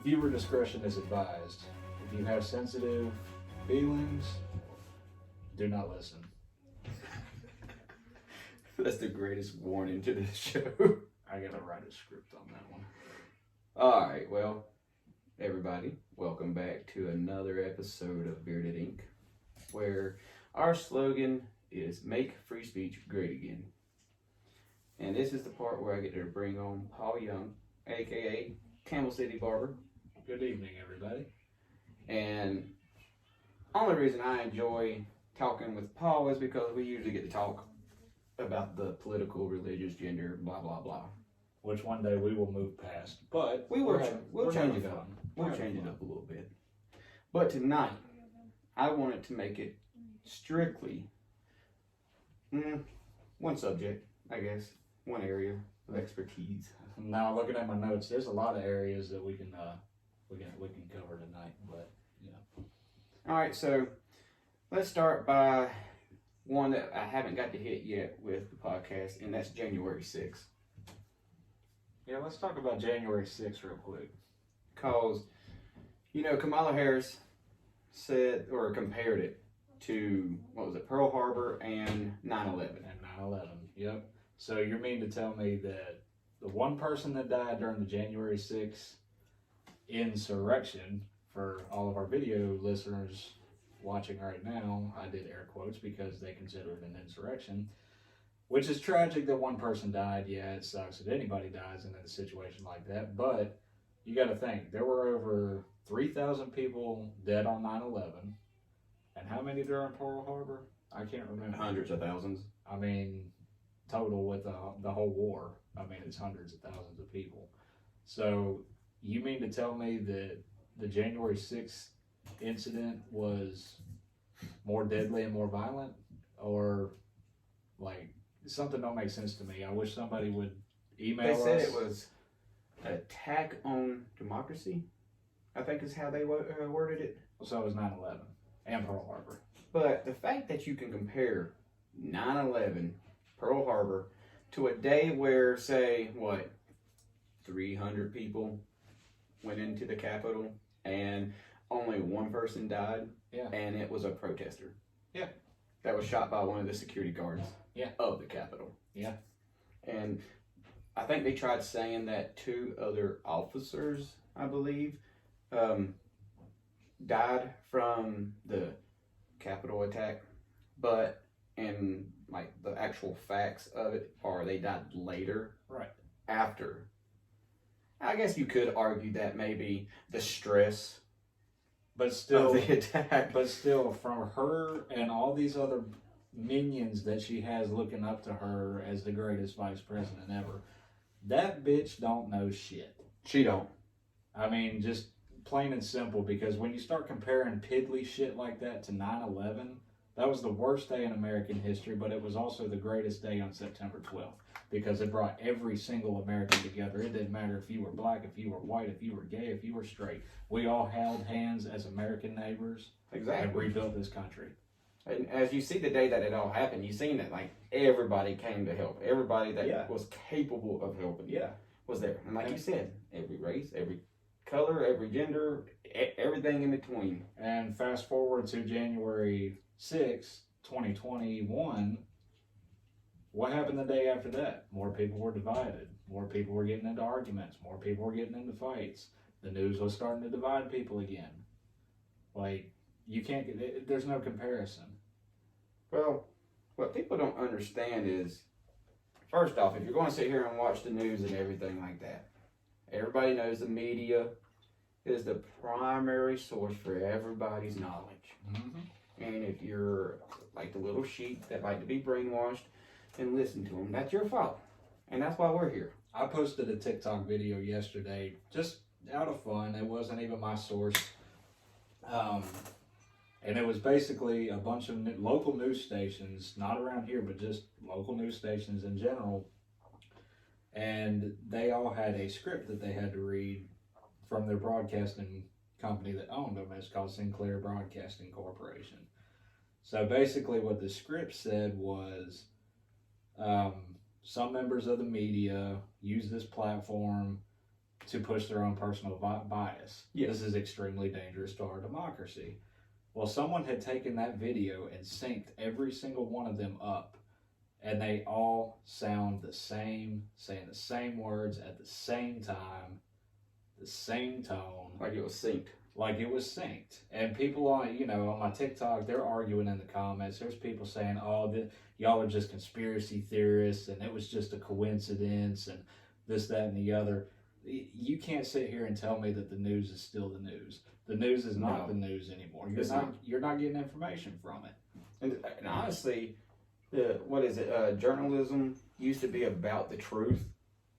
Viewer discretion is advised. If you have sensitive feelings, do not listen. That's the greatest warning to this show. I gotta write a script on that one. Alright, well, everybody, welcome back to another episode of Bearded Ink, where our slogan is Make Free Speech Great Again. And this is the part where I get to bring on Paul Young, aka Camel City Barber. Good evening, everybody. And only reason I enjoy talking with Paul is because we usually get to talk about the political, religious, gender, blah blah blah. Which one day we will move past, but We'll we're change having it up. fun. We'll We're change having it up a little bit. But tonight, I wanted to make it strictly one subject, I guess, one area of expertise. fun. Now, looking at my notes, there's a lot of areas that we can cover tonight, but All right, so let's start by one that I haven't got to hit yet with the podcast, and that's January 6th. yeah, let's talk about January 6th real quick. Because, Kamala Harris said or compared it to, Pearl Harbor and 9/11. And 9/11, yep. So you mean to tell me that the one person that died during the January 6th insurrection, for all of our video listeners watching right now, I did air quotes because they consider it an insurrection, which is tragic that one person died. Yeah, it sucks that anybody dies in a situation like that, but you got to think, there were over 3,000 people dead on 9/11, and how many during Pearl Harbor? I can't remember. Hundreds of thousands. I mean, total with the whole war, I mean, it's hundreds of thousands of people. So you mean to tell me that the January 6th incident was more deadly and more violent? Or, like, something don't make sense to me. I wish somebody would email us. They said it was an attack on democracy, I think is how they worded it. So it was 9/11 and Pearl Harbor. But the fact that you can compare 9/11, Pearl Harbor, to a day where, say, 300 people went into the Capitol and only one person died, Yeah. and it was a protester. Yeah. That was shot by one of the security guards Yeah. of the Capitol. Yeah. And I think they tried saying that two other officers, I believe, died from the Capitol attack, but in the actual facts of it are they died later, Right. after. I guess you could argue that maybe the stress But still, of the attack. But still, from her and all these other minions that she has looking up to her as the greatest vice president ever, that bitch don't know shit. She don't. I mean, just plain and simple, because when you start comparing piddly shit like that to 9/11, that was the worst day in American history, but it was also the greatest day on September 12th, because it brought every single American together. It didn't matter if you were black, if you were white, if you were gay, if you were straight. We all held hands as American neighbors and Exactly. rebuilt this country. And as you see the day that it all happened, you seen that everybody came to help. Everybody that Yeah. was capable of helping Yeah. was there. And like you said, every race, every color, every gender, everything in between. And fast forward to January 6th, 2021, what happened the day after that? More people were divided. More people were getting into arguments. More people were getting into fights. The news was starting to divide people again. Like, you can't get, there's no comparison. Well, what people don't understand is, first off, if you're going to sit here and watch the news and everything like that, everybody knows the media is the primary source for everybody's knowledge. Mm-hmm. And if you're like the little sheep that like to be brainwashed and listen to them, that's your fault. And that's why we're here. I posted a TikTok video yesterday, just out of fun. It wasn't even my source. And it was basically a bunch of local news stations, not around here, but just local news stations in general. And they all had a script that they had to read from their broadcasting company that owned them. It's called Sinclair Broadcasting Corporation. So basically what the script said was, some members of the media use this platform to push their own personal bias. Yes. This is extremely dangerous to our democracy. Well, someone had taken that video and synced every single one of them up, and they all sound the same, saying the same words at the same time, the same tone. Like it was synced. Like it was synced. And people on, on my TikTok, they're arguing in the comments. There's people saying, oh, y'all are just conspiracy theorists, and it was just a coincidence, and this, that, and the other. You can't sit here and tell me that the news is still the news. The news is not the news anymore. You're not getting information from it. And honestly, journalism used to be about the truth.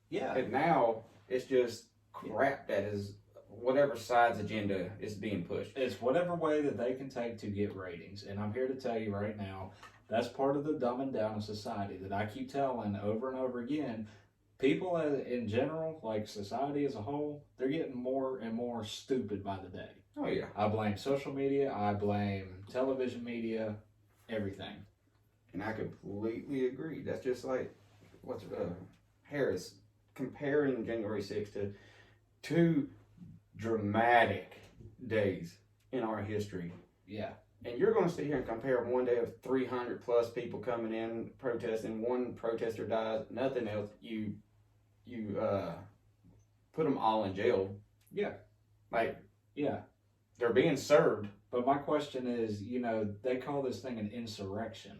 Yeah. And now it's just crap that is whatever side's agenda is being pushed. It's whatever way that they can take to get ratings. And I'm here to tell you right now, that's part of the dumbing down of society that I keep telling over and over again. People in general, like society as a whole, they're getting more and more stupid by the day. Oh, yeah. I blame social media. I blame television media, everything. And I completely agree. That's just like Harris comparing January 6th to two dramatic days in our history. Yeah. And you're going to sit here and compare one day of 300 plus people coming in protesting, one protester dies, nothing else. You put them all in jail. Yeah. Like, yeah. They're being served. But my question is, they call this thing an insurrection.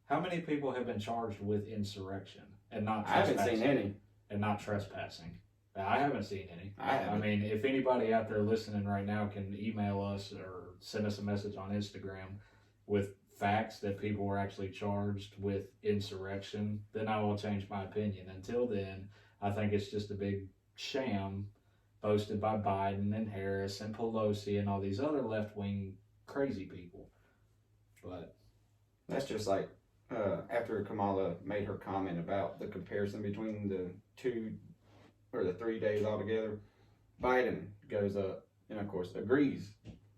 How many people have been charged with insurrection and not trespassing? I haven't seen any. And not trespassing. I haven't seen any. I haven't. I mean, if anybody out there listening right now can email us or send us a message on Instagram with facts that people were actually charged with insurrection, then I will change my opinion. Until then, I think it's just a big sham boasted by Biden and Harris and Pelosi and all these other left-wing crazy people. But that's just like after Kamala made her comment about the comparison between the 2 or the 3 days altogether, Biden goes up and of course agrees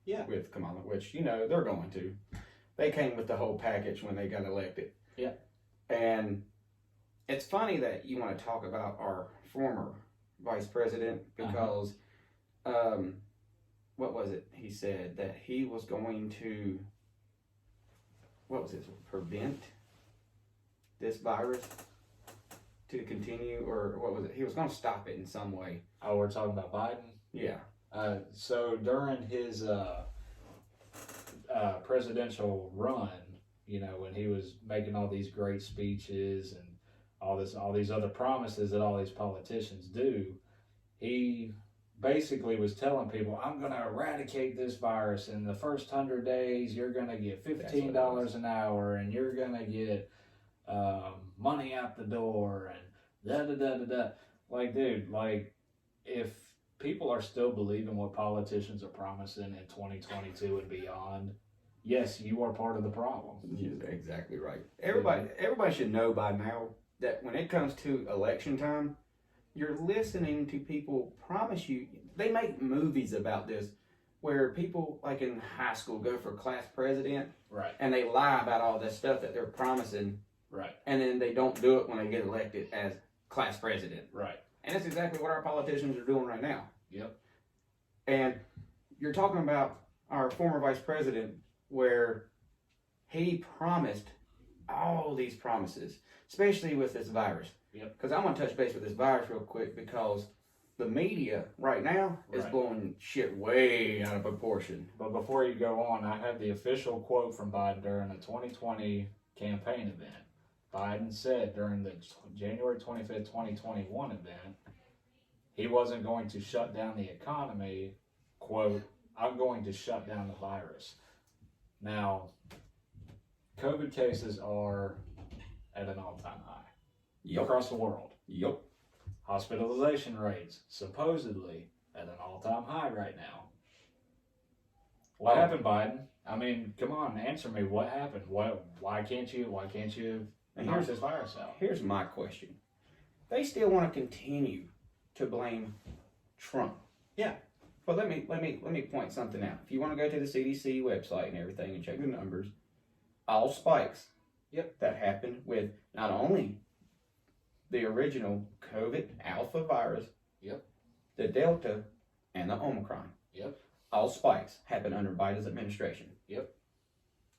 with Kamala, which they're going to. They came with the whole package when they got elected. Yeah. And it's funny that you want to talk about our former vice president because what was it? He said that he was going to prevent this virus to continue, or what was it? He was going to stop it in some way. Oh, we're talking about Biden? Yeah. So during his presidential run, when he was making all these great speeches and all these other promises that all these politicians do, he basically was telling people, I'm going to eradicate this virus. In the first 100 days, you're going to get $15 an hour, and you're going to get money out the door, and da-da-da-da-da. Like, dude, if people are still believing what politicians are promising in 2022 and beyond, yes, you are part of the problem. You're exactly right. Everybody should know by now that when it comes to election time, you're listening to people promise you. They make movies about this where people, like in high school, go for class president. Right. And they lie about all this stuff that they're promising. Right. And then they don't do it when they get elected as class president. Right. And that's exactly what our politicians are doing right now. Yep. And you're talking about our former vice president where he promised all these promises, especially with this virus. Yep. Because I want to touch base with this virus real quick because the media right now is blowing shit way out of proportion. But before you go on, I have the official quote from Biden during the 2020 campaign event. Biden said during the January 25th, 2021 event, he wasn't going to shut down the economy, quote, I'm going to shut down the virus. Now, COVID cases are at an all-time high across the world. Yep. Hospitalization rates, supposedly, at an all-time high right now. What happened, Biden? I mean, come on, answer me. What happened? Why can't you knock this virus out? Here's my question. They still want to continue to blame Trump. Yeah. But let me point something out. If you want to go to the CDC website and everything and check the numbers, all spikes that happened with not only the original COVID alpha virus, the Delta and the Omicron. Yep. All spikes happen under Biden's administration. Yep.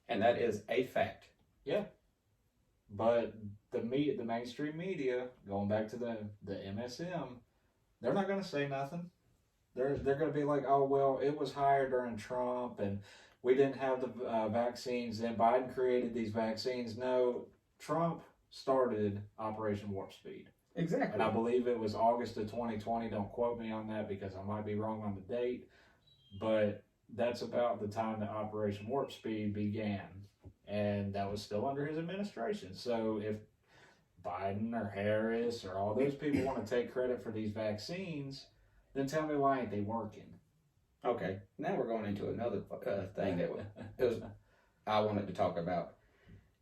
And that is a fact. But the mainstream media, going back to the MSM, they're not going to say nothing. They're going to be like, oh, well, it was higher during Trump and we didn't have the vaccines. Then Biden created these vaccines. No, Trump started Operation Warp Speed. Exactly. And I believe it was August of 2020. Don't quote me on that because I might be wrong on the date. But that's about the time that Operation Warp Speed began. And that was still under his administration. So if Biden or Harris or all those people want to take credit for these vaccines, then tell me why ain't they working? Okay, now we're going into another thing that I wanted to talk about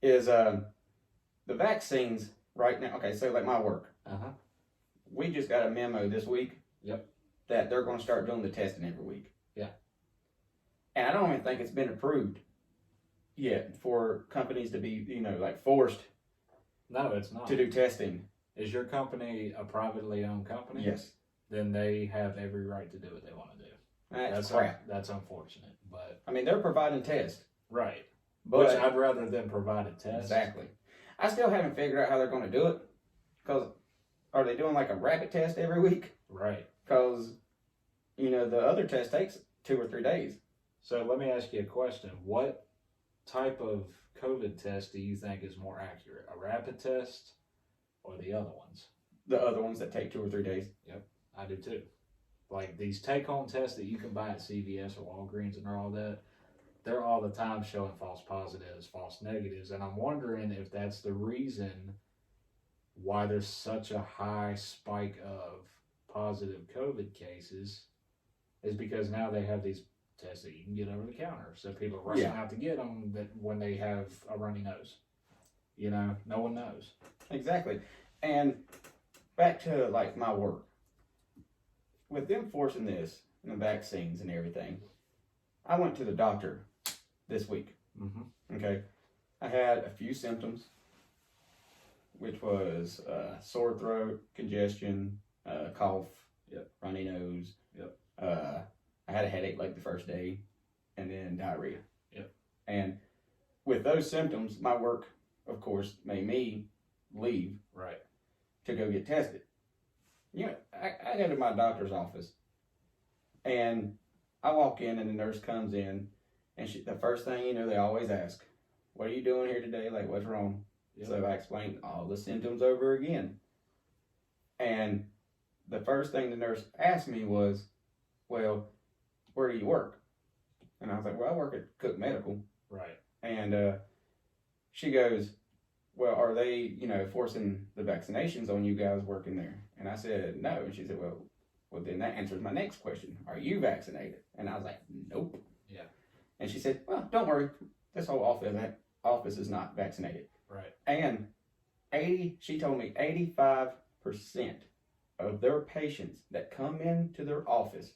is the vaccines right now. Okay, so like my work, we just got a memo this week. Yep. That they're going to start doing the testing every week. Yeah. And I don't even think it's been approved yet for companies to be, like forced. No, it's not. To do testing. Is your company a privately owned company? Yes. Then they have every right to do what they want to do. That's crap. That's unfortunate, but I mean, they're providing tests. right. But Which I'd rather them provide a test. Exactly. I still haven't figured out how they're going to do it. Because are they doing like a rapid test every week? Right. Because, the other test takes 2 or 3 days. So let me ask you a question. What type of COVID test do you think is more accurate? A rapid test or the other ones? The other ones that take 2 or 3 days. Yep, I do too. Like these take-home tests that you can buy at CVS or Walgreens and all that, they're all the time showing false positives, false negatives. And I'm wondering if that's the reason why there's such a high spike of positive COVID cases is because now they have these tests that you can get over the counter. So people are rushing out to get them that when they have a runny nose. No one knows. Exactly. And back to like my work. With them forcing this and the vaccines and everything, I went to the doctor this week. Mm-hmm. Okay. I had a few symptoms, which was sore throat, congestion, cough, runny nose. I had a headache like the first day, and then diarrhea. Yep. And with those symptoms, my work, of course, made me leave. Right. To go get tested. I go to my doctor's office, and I walk in, and the nurse comes in, and the first thing they always ask, "What are you doing here today? Like, what's wrong?" Yep. So I explained all the symptoms over again. And the first thing the nurse asked me was, "Well, where do you work?" And I was like, "Well, I work at Cook Medical." Right. And she goes, "Well, are they, forcing the vaccinations on you guys working there?" And I said, "No." And she said, well, then that answers my next question. Are you vaccinated? And I was like, "Nope." Yeah. And she said, "Well, don't worry. This whole office is not vaccinated." Right. And she told me 85% of their patients that come into their office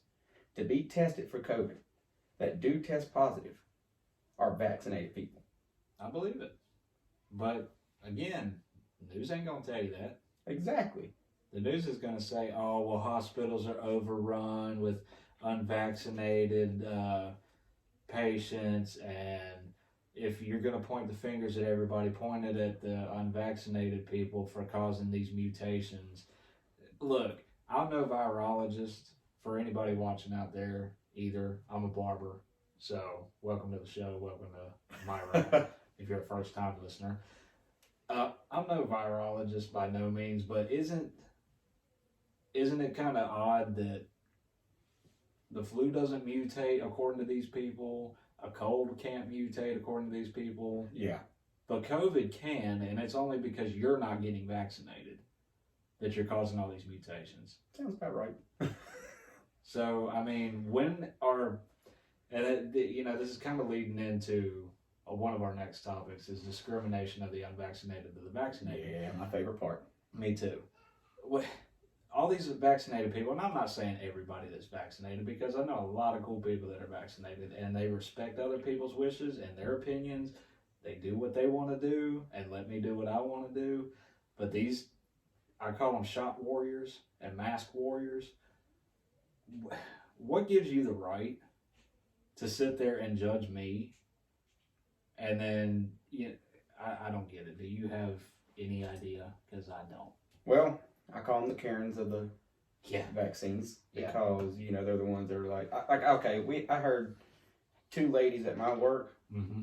to be tested for COVID that do test positive are vaccinated people. I believe it. But again, the news ain't going to tell you that. Exactly. The news is going to say, oh, well, hospitals are overrun with unvaccinated patients, and if you're going to point the fingers at everybody, point it at the unvaccinated people for causing these mutations. Look, I'm no virologist for anybody watching out there either. I'm a barber, so welcome to the show. Welcome to Myra, if you're a first-time listener. I'm no virologist by no means, but isn't it kind of odd that the flu doesn't mutate according to these people? A cold can't mutate according to these people. Yeah. But COVID can, and it's only because you're not getting vaccinated that you're causing all these mutations. Sounds about right. So, I mean, this is kind of leading into one of our next topics is discrimination of the unvaccinated to the vaccinated. Yeah, my favorite part. Me too. All these vaccinated people, and I'm not saying everybody that's vaccinated, because I know a lot of cool people that are vaccinated, and they respect other people's wishes and their opinions. They do what they want to do, and let me do what I want to do. But these, I call them shot warriors and mask warriors. what gives you the right to sit there and judge me? And then, I don't get it. Do you have any idea? Because I don't. Well, I call them the Karens of the Yeah. vaccines Yeah. because they're the ones that are like okay. I heard two ladies at my work Mm-hmm.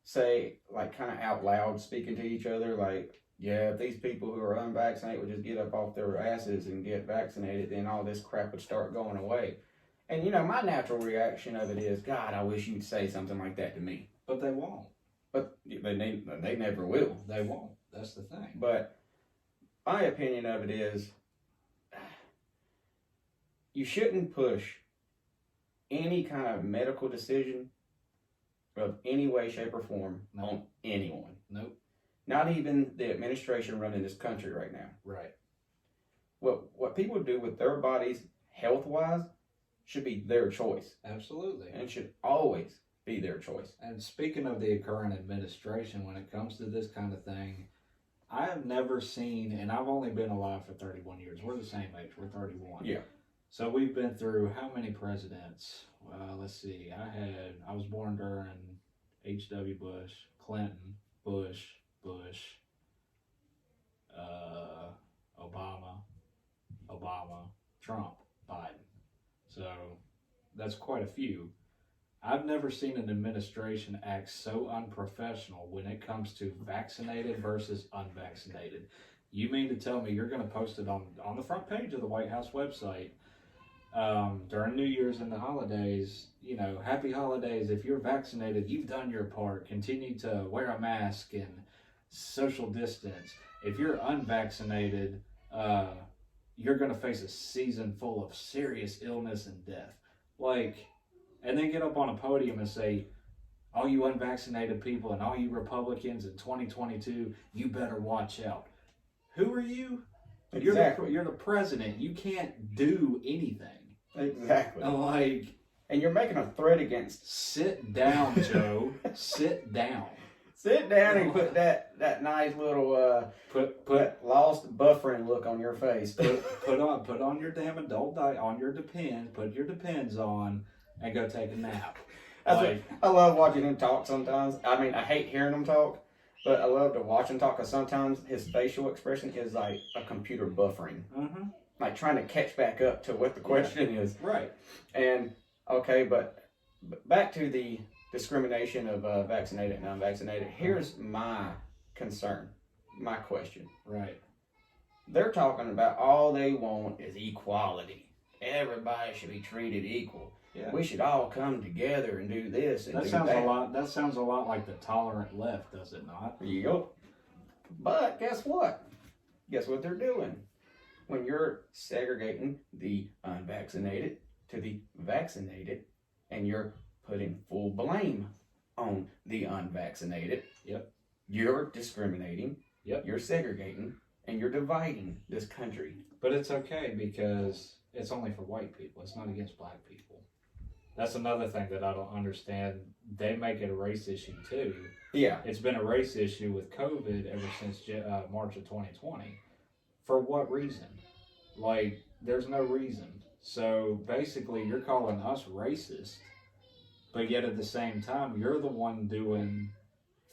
say, like, kind of out loud, speaking to each other, like, yeah, if these people who are unvaccinated would just get up off their asses and get vaccinated, then all this crap would start going away. And my natural reaction of it is, God, I wish you'd say something like that to me. But they won't. But they never will. They won't. That's the thing. But my opinion of it is, you shouldn't push any kind of medical decision of any way, shape, or form on anyone. Nope. Not even the administration running this country right now. Right. What people do with their bodies, health-wise, should be their choice. Absolutely. And it should always be their choice. And speaking of the current administration, when it comes to this kind of thing, I have never seen, and I've only been alive for 31 years. We're the same age. We're 31. Yeah. So we've been through how many presidents? Let's see. I was born during H.W. Bush, Clinton, Bush, Obama, Trump, Biden. So that's quite a few. I've never seen an administration act so unprofessional when it comes to vaccinated versus unvaccinated. You mean to tell me you're going to post it on the front page of the White House website during New Year's and the holidays, happy holidays. If you're vaccinated, you've done your part. Continue to wear a mask and social distance. If you're unvaccinated, you're going to face a season full of serious illness and death. And then get up on a podium and say, all you unvaccinated people and all you Republicans in 2022, you better watch out. Who are you? Exactly. You're the president. You can't do anything. Exactly. And you're making a threat against... Sit down, Joe. Sit down. Sit down and put that nice little put lost buffering look on your face. Put on your damn adult diet, on your Depend. Put your Depends on and go take a nap. I love watching him talk sometimes. I mean, I hate hearing him talk, but I love to watch him talk because sometimes his facial expression is like a computer buffering. Mm-hmm. Like trying to catch back up to what the question is. Right. And, okay, but back to the discrimination of vaccinated and unvaccinated. Here's my concern, my question. Right. They're talking about all they want is equality. Everybody should be treated equal. Yeah. We should all come together and do this and That do sounds that. That sounds a lot like the tolerant left, does it not? There you go. But guess what? Guess what they're doing? When you're segregating the unvaccinated to the vaccinated, and you're putting full blame on the unvaccinated, Yep. You're discriminating, Yep. You're segregating, and you're dividing this country. But it's okay because it's only for white people. It's not against black people. That's another thing that I don't understand. They make it a race issue too. Yeah. It's been a race issue with COVID ever since March of 2020. For what reason? There's no reason. So basically, you're calling us racist, but yet at the same time, you're the one doing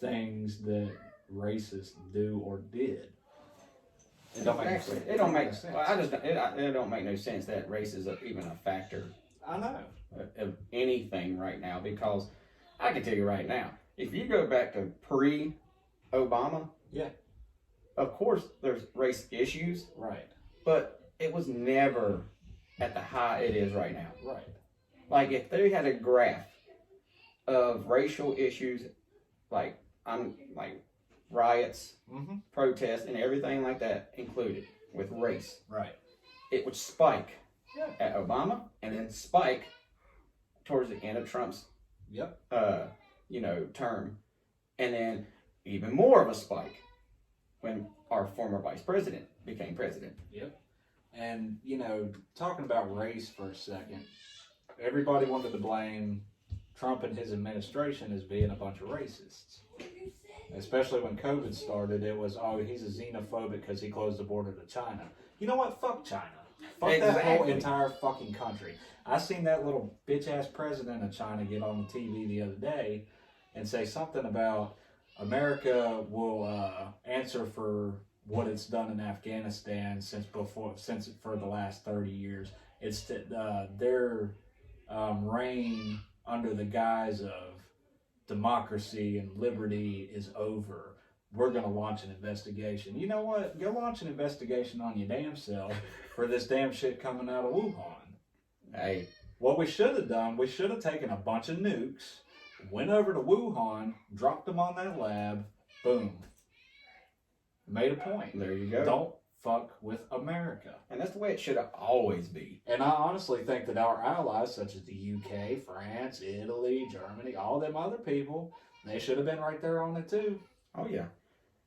things that racists do or did. It don't make sense. It don't make sense. Well, it don't make no sense that race is even a factor I know. of anything right now, because I can tell you right now, if you go back to pre-Obama, Yeah. of course there's race issues, Right. but it was never at the high it is right now. Right. Like if they had a graph of racial issues, like riots, Mm-hmm. protests, and everything like that included with race, Right. it would spike Yeah. at Obama and then spike towards the end of Trump's Yep. term, and then even more of a spike when our former vice president became president. Yep. And, talking about race for a second, everybody wanted to blame Trump and his administration as being a bunch of racists. Especially when COVID started, it was, he's a xenophobic because he closed the border to China. You know what? Fuck China. Fuck that whole Exactly. entire fucking country. I seen that little bitch ass president of China get on the TV the other day and say something about America will answer for what it's done in Afghanistan since for the last 30 years. It's their reign under the guise of democracy and liberty is over. We're going to launch an investigation. You know what? Go launch an investigation on your damn self for this damn shit coming out of Wuhan. Hey, What we should have done, we should have taken a bunch of nukes, went over to Wuhan, dropped them on that lab, boom. Made a point. there you go. Don't fuck with America. And that's the way it should always be. And I honestly think that our allies, such as the UK, France, Italy, Germany, all them other people, they should have been right there on it too. Oh yeah.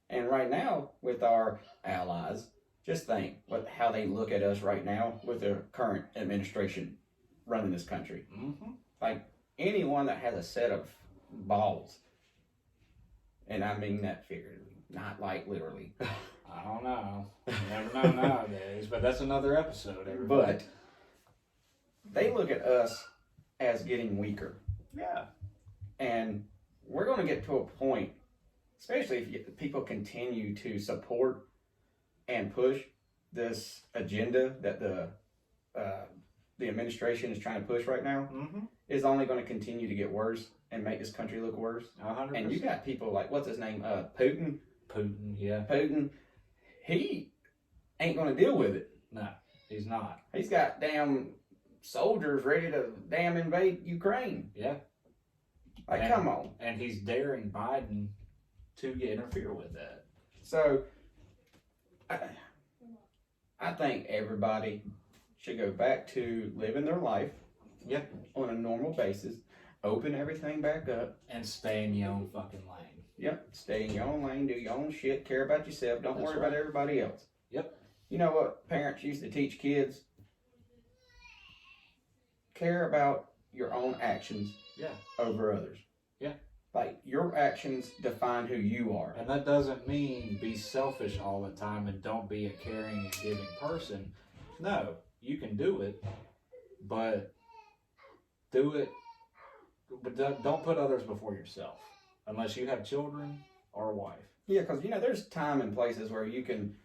And right now, with our allies, just think how they look at us right now with the current administration running this country. Mm-hmm. Like anyone that has a set of balls, and I mean that figuratively, not like literally. I don't know. You never know nowadays, but that's another episode, everybody. But they look at us as getting weaker. Yeah. And we're going to get to a point, especially if people continue to support and push this agenda that the administration is trying to push right now, Mm-hmm. is only going to continue to get worse and make this country look worse. 100%. And you got people like, what's his name? Putin. Putin, yeah. Putin, he ain't going to deal with it. No, he's not. He's got damn soldiers ready to damn invade Ukraine. Yeah. Like, And- come on. And he's daring Biden to interfere with that. So, I think everybody should go back to living their life on a normal basis, open everything back up. And stay in your own fucking lane. Yep, stay in your own lane, do your own shit, care about yourself, don't That's worry right. about everybody else. Yep. You know what parents used to teach kids? Care about your own actions Yeah. over others. Yeah. Like, your actions define who you are. And that doesn't mean be selfish all the time and don't be a caring and giving person. No, you can do it, but do it. But don't put others before yourself, unless you have children or a wife. Yeah, because, there's time and places where you can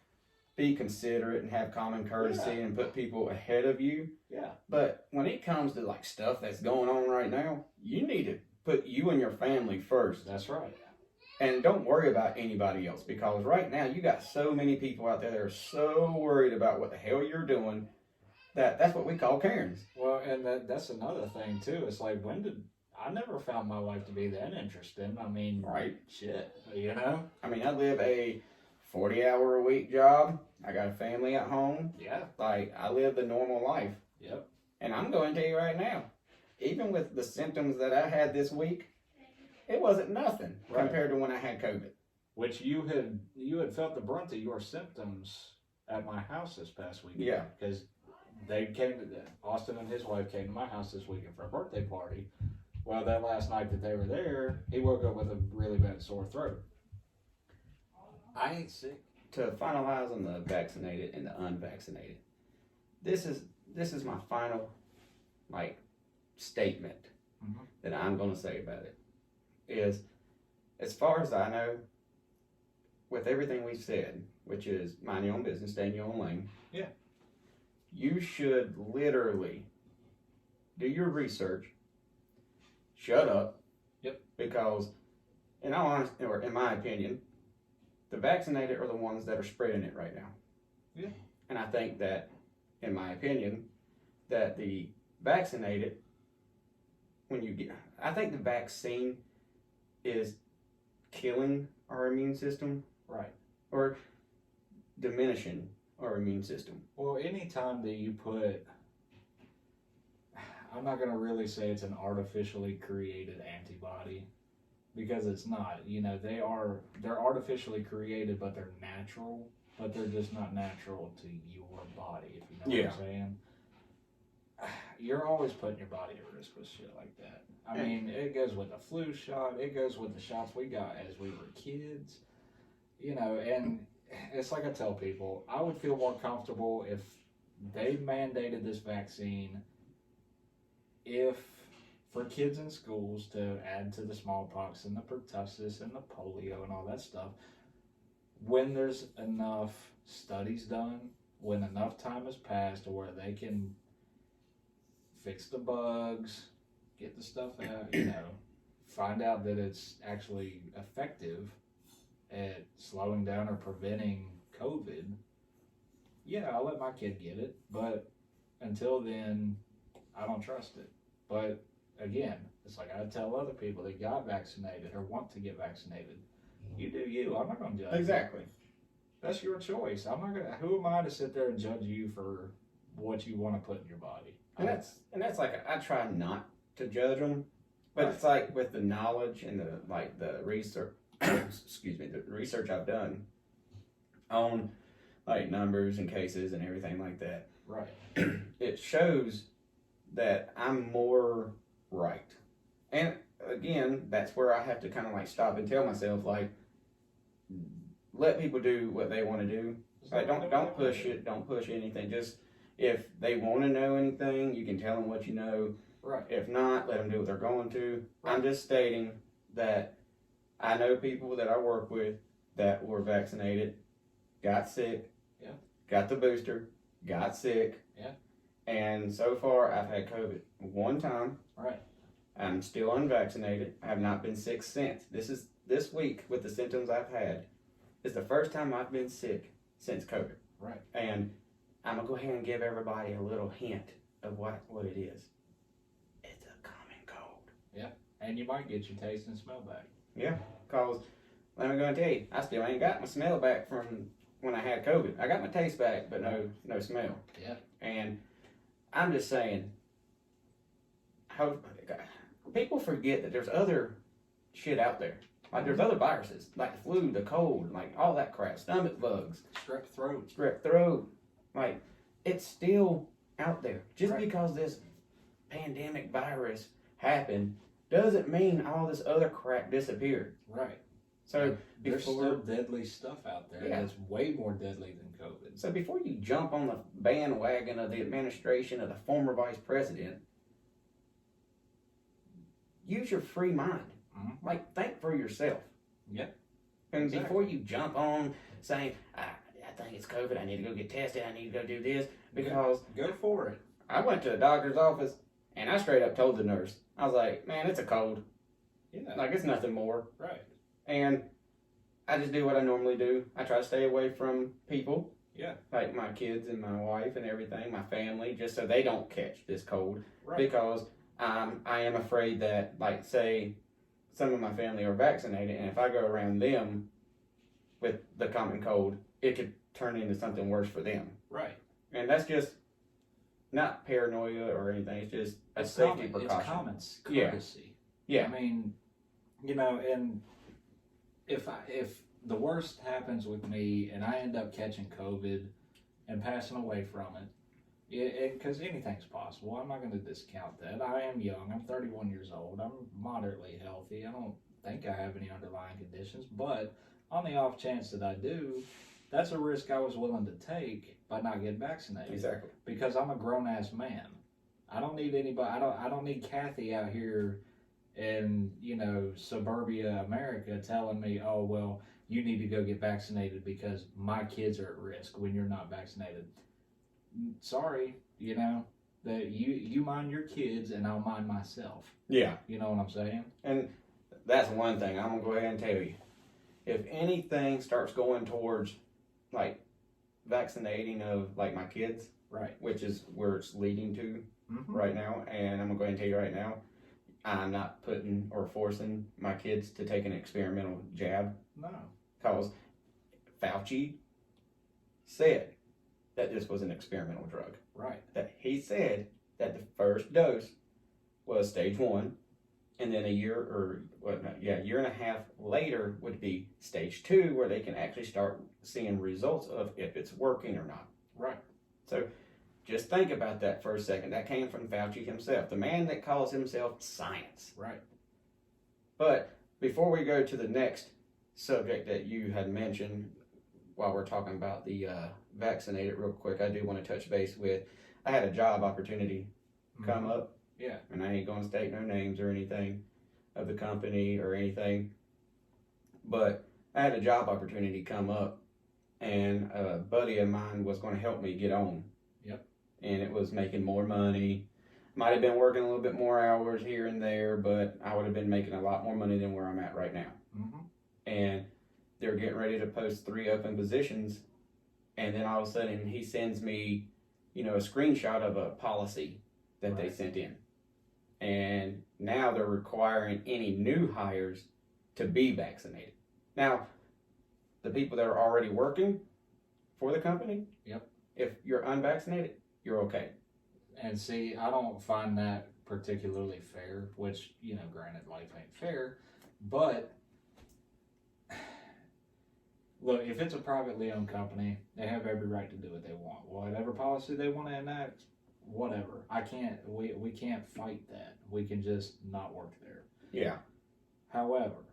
be considerate and have common courtesy Yeah. and put people ahead of you. Yeah. But when it comes to, like, stuff that's going on right now, you need to put you and your family first. That's right. And don't worry about anybody else, because right now you got so many people out there that are so worried about what the hell you're doing that's what we call Karens. Well, and that's another thing too. It's like, I never found my wife to be that interesting. I mean, Right. shit, you know? I mean, I live a 40-hour-a-week job. I got a family at home. Yeah. Like, I live the normal life. Yep. And I'm going to tell you right now, even with the symptoms that I had this week, it wasn't nothing Right. compared to when I had COVID. Which you had felt the brunt of your symptoms at my house this past weekend. Yeah. Because Austin and his wife came to my house this weekend for a birthday party. Well, that last night that they were there, he woke up with a really bad sore throat. I ain't sick. To finalize on the vaccinated and the unvaccinated, this is my final, like, statement Mhm. that I'm going to say about it. Is, as far as I know, with everything we've said, which is mind your own business, stay in your own lane. Yeah. You should literally do your research. Shut up. Yep. Because, in all honesty, or in my opinion, the vaccinated are the ones that are spreading it right now. Yeah. And I think that, in my opinion, that the vaccinated, I think the vaccine is killing our immune system Right. or diminishing our immune system. Well, anytime that you put, I'm not going to really say it's an artificially created antibody, because it's not. They're artificially created, but they're natural, but they're just not natural to your body, if you know what I'm saying. You're always putting your body at risk with shit like that. I mean, it goes with the flu shot, it goes with the shots we got as we were kids, and it's like I tell people, I would feel more comfortable if they mandated this vaccine if for kids in schools to add to the smallpox and the pertussis and the polio and all that stuff, when there's enough studies done, when enough time has passed to where they can fix the bugs, get the stuff out, find out that it's actually effective at slowing down or preventing COVID, yeah, I'll let my kid get it. But until then, I don't trust it. But again, it's like I tell other people that got vaccinated or want to get vaccinated. You do you. I'm not going to judge. Exactly. That's your choice. I'm not gonna. Who am I to sit there and judge you for what you want to put in your body? And that's like I try not to judge them, but Right. it's like with the knowledge and the research. Excuse me, the research I've done on like numbers and cases and everything like that. Right. It shows that I'm more right. And again, that's where I have to kind of like stop and tell myself like, let people do what they want to do. Like, don't push it. Don't push anything. Just if they want to know anything, you can tell them what you know. Right. If not, let them do what they're going to. Right. I'm just stating that I know people that I work with that were vaccinated, got sick, Yeah. got the booster, got sick. Yeah. And so far, I've had COVID one time. Right. I'm still unvaccinated. I have not been sick since. This week with the symptoms I've had is the first time I've been sick since COVID. Right. And I'm gonna go ahead and give everybody a little hint of what it is. It's a common cold. And you might get your taste and smell back. Cause let me go and tell you, I still ain't got my smell back from when I had COVID. I got my taste back, but no smell. Yeah. And I'm just saying, how people forget that there's other shit out there. Like there's other viruses, like the flu, the cold, like all that crap, stomach bugs, Strep throat. strep throat. Like it's still out there. Just Right. because this pandemic virus happened doesn't mean all this other crap disappeared. Right. So There's before, still deadly stuff out there Yeah. that's way more deadly than COVID. so before you jump on the bandwagon of the administration of the former vice president, use your free mind. Mhm. Like think for yourself. Yeah. And Exactly. before you jump on saying, I think it's COVID, I need to go get tested, I need to go do this, because Go for it. I went to a doctor's office and I straight up told the nurse, I was like, man, it's a cold. Yeah. Like, it's nothing more. Right. And I just do what I normally do. I try to stay away from people. Yeah. Like my kids and my wife and everything, my family, just so they don't catch this cold. Right. Because I am afraid that, like, say, some of my family are vaccinated, and if I go around them with the common cold, it could turn into something worse for them. Right. And that's just not paranoia or anything. It's just a safety precaution. It's common Yeah. courtesy. Yeah. I mean, and if the worst happens with me and I end up catching COVID and passing away from it, because anything's possible. I'm not going to discount that. I am young. I'm 31 years old. I'm moderately healthy. I don't think I have any underlying conditions, but on the off chance that I do, that's a risk I was willing to take by not getting vaccinated. Exactly. Because I'm a grown ass man. I don't need anybody. I don't need Kathy out here in suburbia America telling me, oh well, you need to go get vaccinated because my kids are at risk when you're not vaccinated. Sorry, that you mind your kids and I'll mind myself. Yeah. You know what I'm saying? And that's one thing I'm going to go ahead and tell you. If anything starts going towards, like, vaccinating of, like, my kids, Right. which is where it's leading to Mm-hmm. right now, and I'm going to go ahead and tell you right now, I'm not putting or forcing my kids to take an experimental jab, No. because Fauci said that this was an experimental drug. Right. That he said that the first dose was stage 1, and then a year and a half later would be stage 2, where they can actually start seeing results of if it's working or not. Right. So just think about that for a second. That came from Fauci himself, the man that calls himself science. Right. But before we go to the next subject that you had mentioned, while we're talking about the vaccinated real quick, I do want to touch base with, I had a job opportunity come up. Yeah. And I ain't going to state no names or anything of the company or anything. But I had a job opportunity come up, and a buddy of mine was going to help me get on. Yep. And it was making more money. Might have been working a little bit more hours here and there, but I would have been making a lot more money than where I'm at right now. Mm-hmm. And they're getting ready to post 3 open positions. And then all of a sudden he sends me, a screenshot of a policy that they sent in. And now they're requiring any new hires to be vaccinated. Now, the people that are already working for the company, yep, if you're unvaccinated, you're okay. And see, I don't find that particularly fair, which, granted, life ain't fair, but look, if it's a privately owned company, they have every right to do what they want. Whatever policy they want to enact, whatever. We can't fight that. We can just not work there. Yeah. However,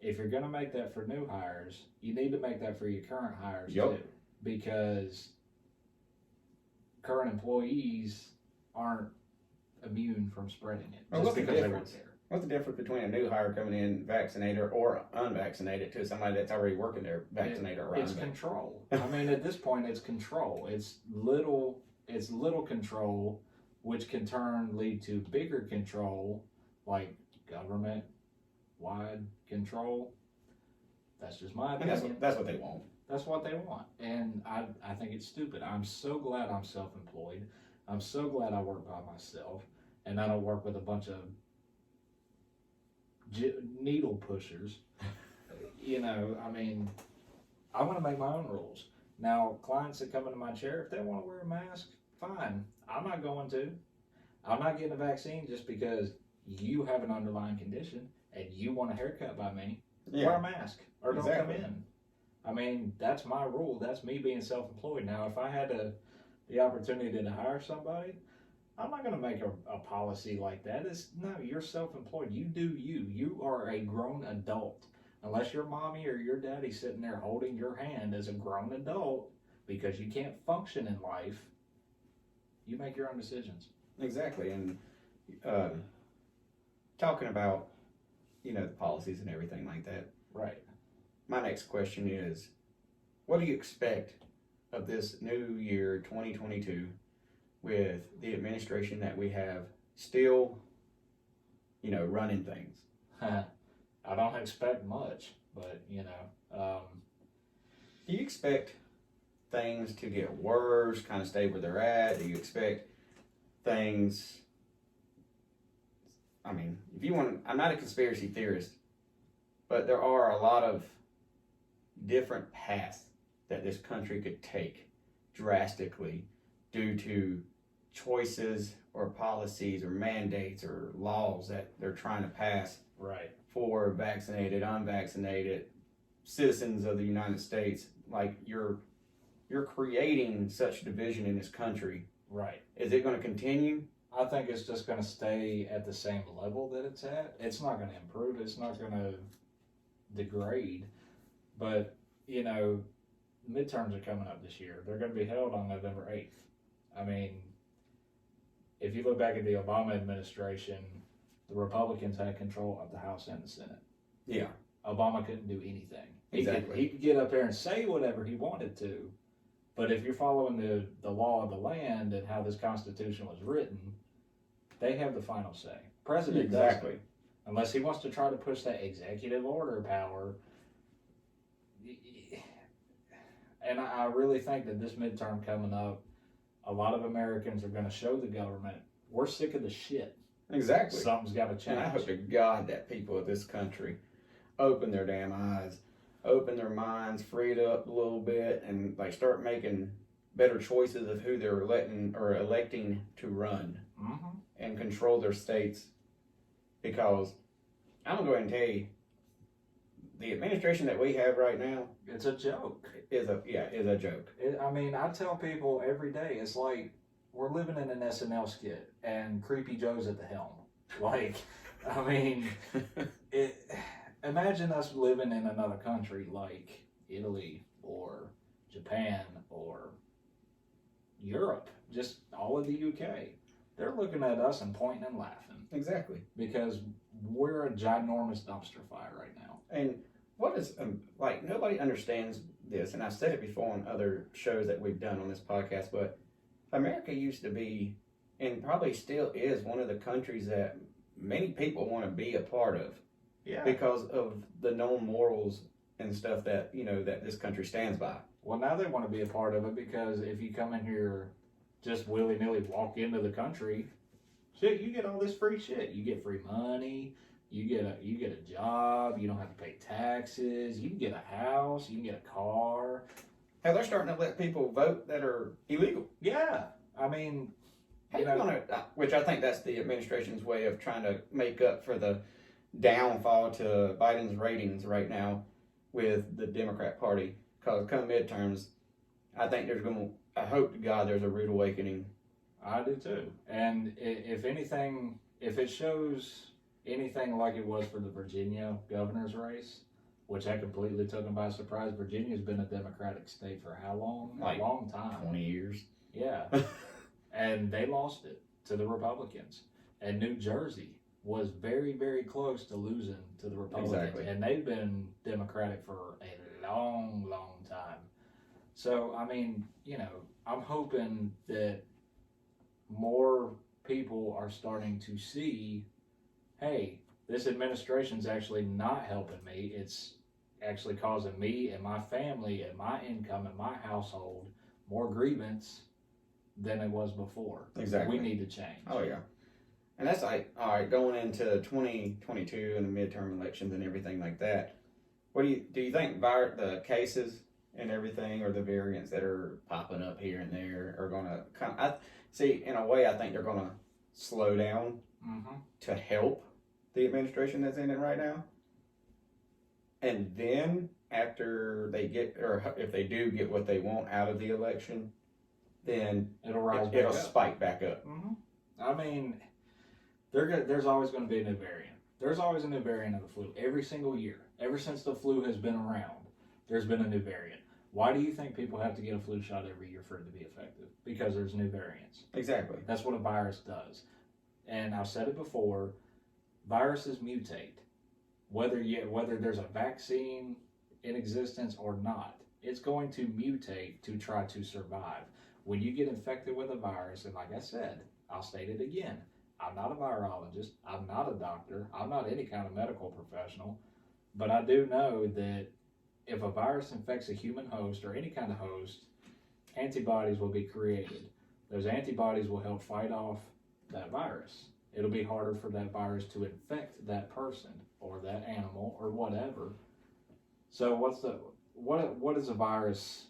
if you're going to make that for new hires, you need to make that for your current hires too. Because current employees aren't immune from spreading it. Well, just because they work there. What's the difference between a new hire coming in vaccinated or unvaccinated to somebody that's already working there vaccinated or It's unvaccinated? control. I mean, at this point, it's control. It's little control, which can lead to bigger control, like government-wide control. That's just my And opinion. that's what they want. That's what they want. And I think it's stupid. I'm so glad I'm self-employed. I'm so glad I work by myself and I don't work with a bunch of needle pushers. I mean, I want to make my own rules. Now, clients that come into my chair, if they want to wear a mask, fine. I'm not going to. I'm not getting a vaccine just because you have an underlying condition and you want a haircut by me. Yeah. Wear a mask or don't Exactly. come in. I mean, that's my rule. That's me being self-employed. Now, if I had the opportunity to hire somebody, I'm not going to make a policy like that. No, you're self-employed. You do you. You are a grown adult. Unless your mommy or your daddy sitting there holding your hand as a grown adult because you can't function in life, you make your own decisions. Exactly. And talking about, the policies and everything like that. Right. My next question is, what do you expect of this new year, 2022, with the administration that we have still, running things? I don't expect much, but, Do you expect things to get worse, kind of stay where they're at? Do you expect things, if you want, I'm not a conspiracy theorist, but there are a lot of different paths that this country could take drastically due to choices or policies or mandates or laws that they're trying to pass right. for vaccinated, unvaccinated citizens of the United States. Like you're creating such division in this country. Right. Is it going to continue? I think it's just going to stay at the same level that it's at. It's not going to improve. It's not going to degrade. But, midterms are coming up this year. They're going to be held on November 8th. I mean, if you look back at the Obama administration, the Republicans had control of the House and the Senate. Yeah. Obama couldn't do anything. Exactly. He could get up there and say whatever he wanted to. But if you're following the law of the land and how this Constitution was written, they have the final say. President Exactly. doesn't. Unless he wants to try to push that executive order power. And I really think that this midterm coming up, a lot of Americans are going to show the government, we're sick of the shit. Exactly. Something's got to change. And I hope to God that people of this country open their damn eyes, open their minds, free it up a little bit, and start making better choices of who they're electing to run and control their states. Because I'm gonna go ahead and tell you, the administration that we have right now it's a joke. Is a joke. I tell people every day, it's like we're living in an SNL skit and Creepy Joe's at the helm. Imagine us living in another country like Italy or Japan or Europe, just all of the UK. They're looking at us and pointing and laughing Exactly. because we're a ginormous dumpster fire right now. And what is, like, nobody understands this, and I've said it before on other shows that we've done on this podcast, but America used to be, and probably still is, one of the countries that many people want to be a part of. Yeah. Because of the known morals and stuff that, that this country stands by. Well, now they want to be a part of it because if you come in here just willy-nilly walk into the country, shit, you get all this free shit. You get free money, you get a job, you don't have to pay taxes, you can get a house, you can get a car. Hell, they're starting to let people vote that are illegal. Yeah. I mean, How you gonna, which I think that's the administration's way of trying to make up for the downfall to Biden's ratings right now with the Democrat Party. Because come midterms, I think I hope to God there's a rude awakening. I do too. And if anything, if it shows anything like it was for the Virginia governor's race, which I completely took them by surprise, Virginia's been a Democratic state for how long? Like a long time. 20 years. Yeah. And they lost it to the Republicans. And New Jersey was very, very close to losing to the Republicans. Exactly. And they've been Democratic for a long, long time. So, I mean, I'm hoping that more people are starting to see, hey, this administration's actually not helping me. It's actually causing me and my family and my income and my household more grievance than it was before. Exactly. We need to change. Oh, yeah. And that's like, all right, going into 2022 and the midterm elections and everything like that, do you think the cases and everything, or the variants that are popping up here and there, are going to in a way, I think they're going to slow down to help the administration that's in it right now. And then after they get, or if they do get what they want out of the election, then it'll spike back up. I mean, there's always going to be a new variant. There's always a new variant of the flu every single year. Ever since the flu has been around, there's been a new variant. Why do you think people have to get a flu shot every year for it to be effective? Because there's new variants. Exactly. That's what a virus does. And I've said it before, viruses mutate. Whether there's a vaccine in existence or not, it's going to mutate to try to survive. When you get infected with a virus, and like I said, I'll state it again, I'm not a virologist, I'm not a doctor, I'm not any kind of medical professional, but I do know that if a virus infects a human host or any kind of host, antibodies will be created. Those antibodies will help fight off that virus. It'll be harder for that virus to infect that person or that animal or whatever. So what is a virus?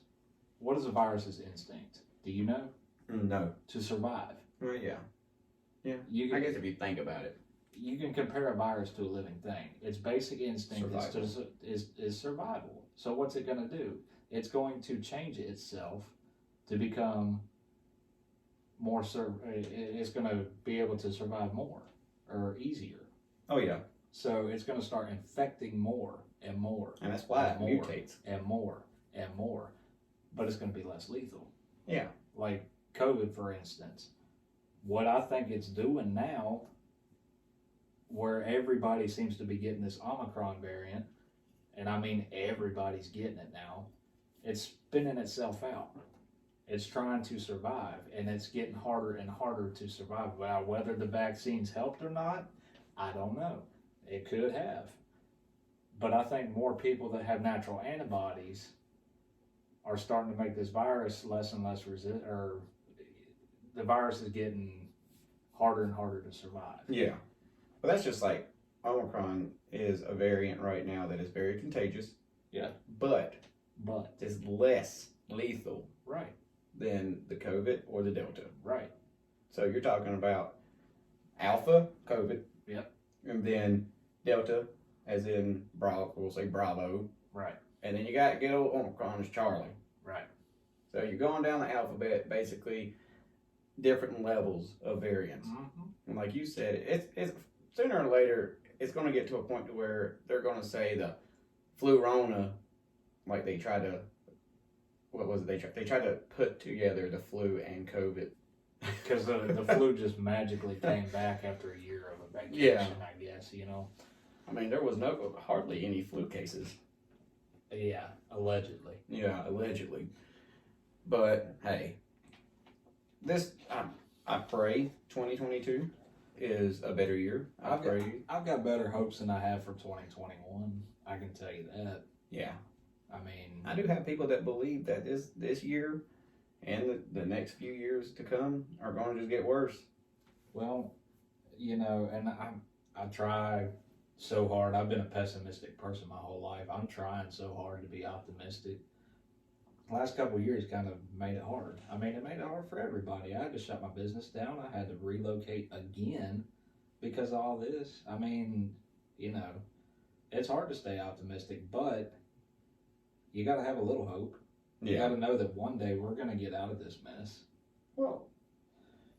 What is a virus's instinct? Do you know? No. To survive. Well, yeah. Yeah. I guess if you think about it. You can compare a virus to a living thing. Its basic instinct is survival. So what's it going to do? It's going to change itself to become more, it's going to be able to survive more or easier. Oh, yeah. So it's going to start infecting more and more. And that's why it mutates. And more and more. But it's going to be less lethal. Yeah. Like COVID, for instance. What I think it's doing now, where everybody seems to be getting this Omicron variant, and I mean everybody's getting it now, it's spinning itself out. It's trying to survive, and it's getting harder and harder to survive. Now, whether the vaccines helped or not, I don't know. It could have. But I think more people that have natural antibodies are starting to make this virus less and less or the virus is getting harder and harder to survive. Yeah. But that's just like Omicron is a variant right now that is very contagious. Yeah. But is less lethal. Right. Than the COVID or the Delta. Right. So you're talking about Alpha, COVID. Yep. And then Delta, as in we'll say Bravo. Right. And then you got good old Omicron as Charlie. Right. So you're going down the alphabet, basically different levels of variants. And like you said, it's sooner or later, it's going to get to a point to where they're going to say the flu-rona, like they try to what was it? They tried to put together the flu and COVID. Because the flu just magically came back after a year of a vacation, Yeah. I guess, you know? I mean, there was hardly any flu cases. Yeah, allegedly. Yeah, allegedly. But hey, I pray 2022 is a better year. I've got better hopes than I have for 2021. I can tell you that. Yeah, I mean, I do have people that believe that this year and the next few years to come are going to just get worse. well, you know, and I try so hard. I've been a pessimistic person my whole life. I'm trying so hard to be optimistic. The last couple of years kind of made it hard. I mean, it made it hard for everybody. I had to shut my business down. I had to relocate again because of all this. I mean, you know, it's hard to stay optimistic, but you got to have a little hope. You got to know that one day we're going to get out of this mess. Well,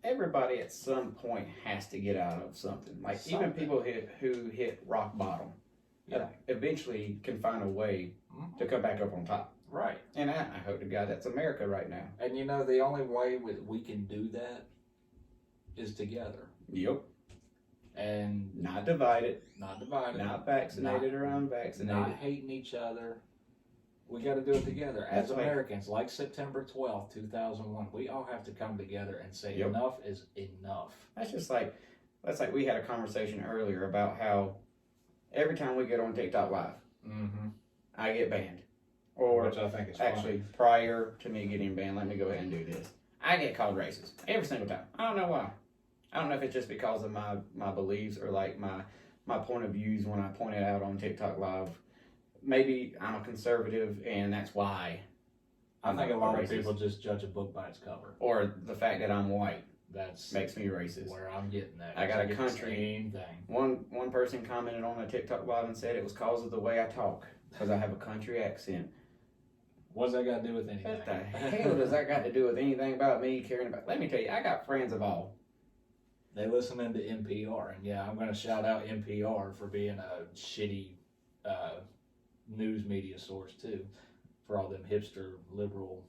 everybody at some point has to get out of something. Like even people who hit rock bottom, Yeah. eventually can find a way to come back up on top. Right. And I hope to God that's America right now. And you know, the only way we can do that is together. Yep. And Not divided, not divided. not vaccinated or unvaccinated. Not hating each other. We got to do it together as That's right. Americans. Like September 12th, 2001, we all have to come together and say Yep. enough is enough. That's like we had a conversation earlier about how every time we get on TikTok Live, Mm-hmm. I get banned. Or Which I think is actually, prior to me getting banned, let me go ahead and do this. I get called racist every single time. I don't know why. I don't know if it's just because of my beliefs or like my point of views when I point it out on TikTok Live. Maybe I'm a conservative and that's why. I think a lot of racist. people just judge a book by its cover. Or the fact that I'm white That's makes me racist. where I'm getting that. I got a get the country- same thing. One person commented on a TikTok Live and said it was cause of the way I talk because I have a country accent. What's that got to do with anything? What the hell does that got to do with anything about me caring about? Let me tell you, I got friends of all. They listen into NPR, and yeah, I'm going to shout out NPR for being a shitty news media source too, for all them hipster liberal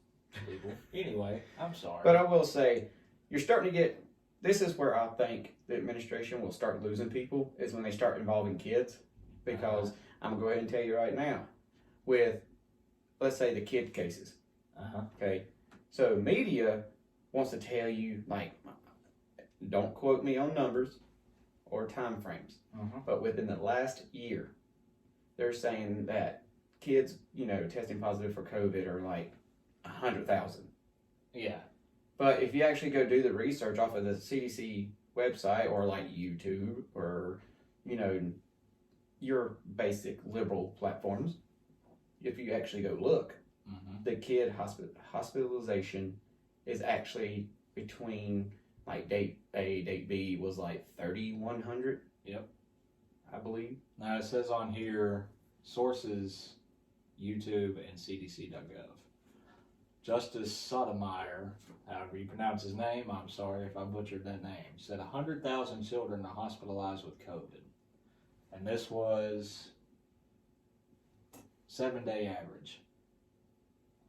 people. Anyway, I'm sorry. But I will say, you're starting to get. This is where I think the administration will start losing people is when they start involving kids, because I'm gonna go ahead and tell you right now, with let's say the kid cases. Okay, so media wants to tell you like, don't quote me on numbers or time frames, but within the last year, they're saying that kids, testing positive for COVID are like 100,000. Yeah. But if you actually go do the research off of the CDC website or like YouTube or, your basic liberal platforms, if you actually go look, the kid hospitalization is actually between like date A, date B was like 3,100. Yep. I believe. Now it says on here, sources, YouTube and CDC.gov. Justice Sotomayor, however you pronounce his name, I'm sorry if I butchered that name, said 100,000 children are hospitalized with COVID. And this was 7-day average.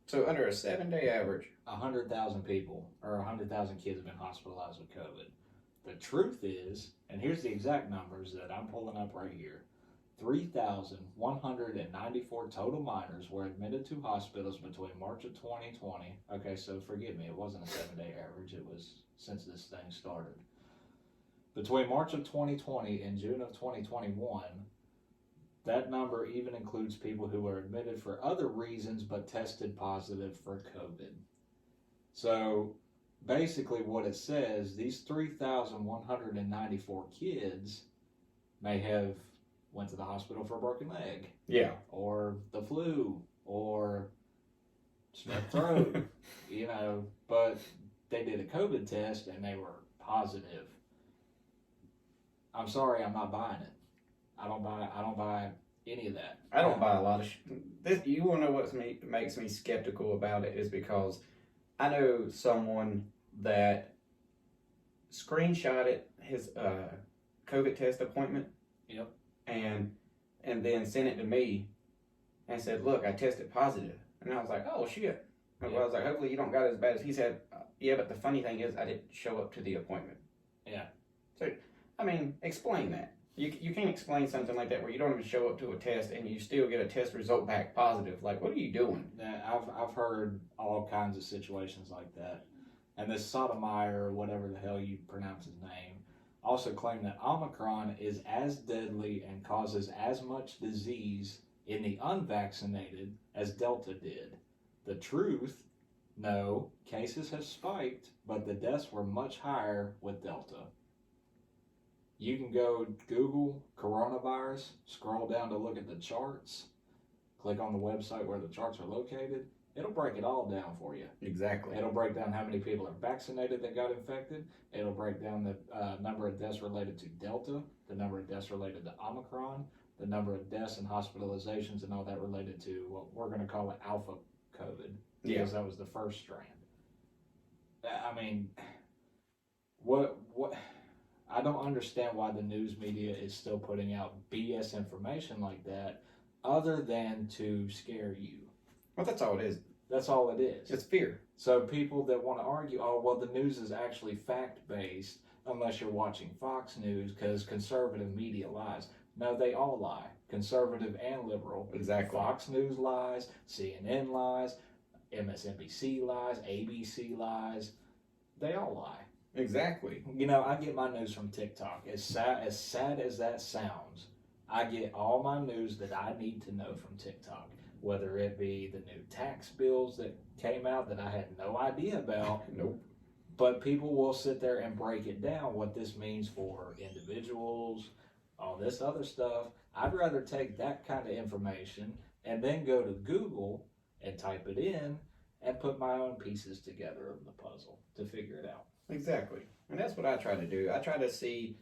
So under a 7-day average, 100,000 people, or 100,000 kids have been hospitalized with COVID. The truth is, and here's the exact numbers that I'm pulling up right here, 3,194 total minors were admitted to hospitals between March of 2020. Okay, so forgive me, it wasn't a 7-day average, it was since this thing started. Between March of 2020 and June of 2021, that number even includes people who were admitted for other reasons but tested positive for COVID. So basically what it says, these 3,194 kids may have went to the hospital for a broken leg. Yeah. Or the flu. Or strep throat. But they did a COVID test and they were positive. I'm sorry, I'm not buying it. I don't buy any of that. I don't buy a lot of this. You want to know what makes me skeptical about it is because I know someone that screenshotted his COVID test appointment. Yep. And then sent it to me and said, "Look, I tested positive." And I was like, "Oh shit." I was like, hopefully you don't got it as bad as he said. Yeah, but the funny thing is, I didn't show up to the appointment. Yeah. So, I mean, explain that. You can't explain something like that where you don't even show up to a test and you still get a test result back positive. Like, what are you doing? Yeah, I've heard all kinds of situations like that. And this Sotomayor, or whatever the hell you pronounce his name, also claimed that Omicron is as deadly and causes as much disease in the unvaccinated as Delta did. The truth, no, cases have spiked, but the deaths were much higher with Delta. You can go Google coronavirus, scroll down to look at the charts, click on the website where the charts are located. It'll break it all down for you. Exactly. It'll break down how many people are vaccinated that got infected. It'll break down the number of deaths related to Delta, the number of deaths related to Omicron, the number of deaths and hospitalizations and all that related to what we're going to call it Alpha COVID, because that was the first strand. I mean, what? I don't understand why the news media is still putting out BS information like that, other than to scare you. Well, that's all it is. That's all it is. It's fear. So people that want to argue, oh, well, the news is actually fact-based, unless you're watching Fox News, because conservative media lies. No, they all lie. Conservative and liberal. Exactly. Fox News lies, CNN lies, MSNBC lies, ABC lies. They all lie. Exactly. You know, I get my news from TikTok. As sad as that sounds, I get all my news that I need to know from TikTok. Whether it be the new tax bills that came out that I had no idea about. Nope. But people will sit there and break it down, what this means for individuals, all this other stuff. I'd rather take that kind of information and then go to Google and type it in and put my own pieces together of the puzzle to figure it out. Exactly. And that's what I try to do. I try to see,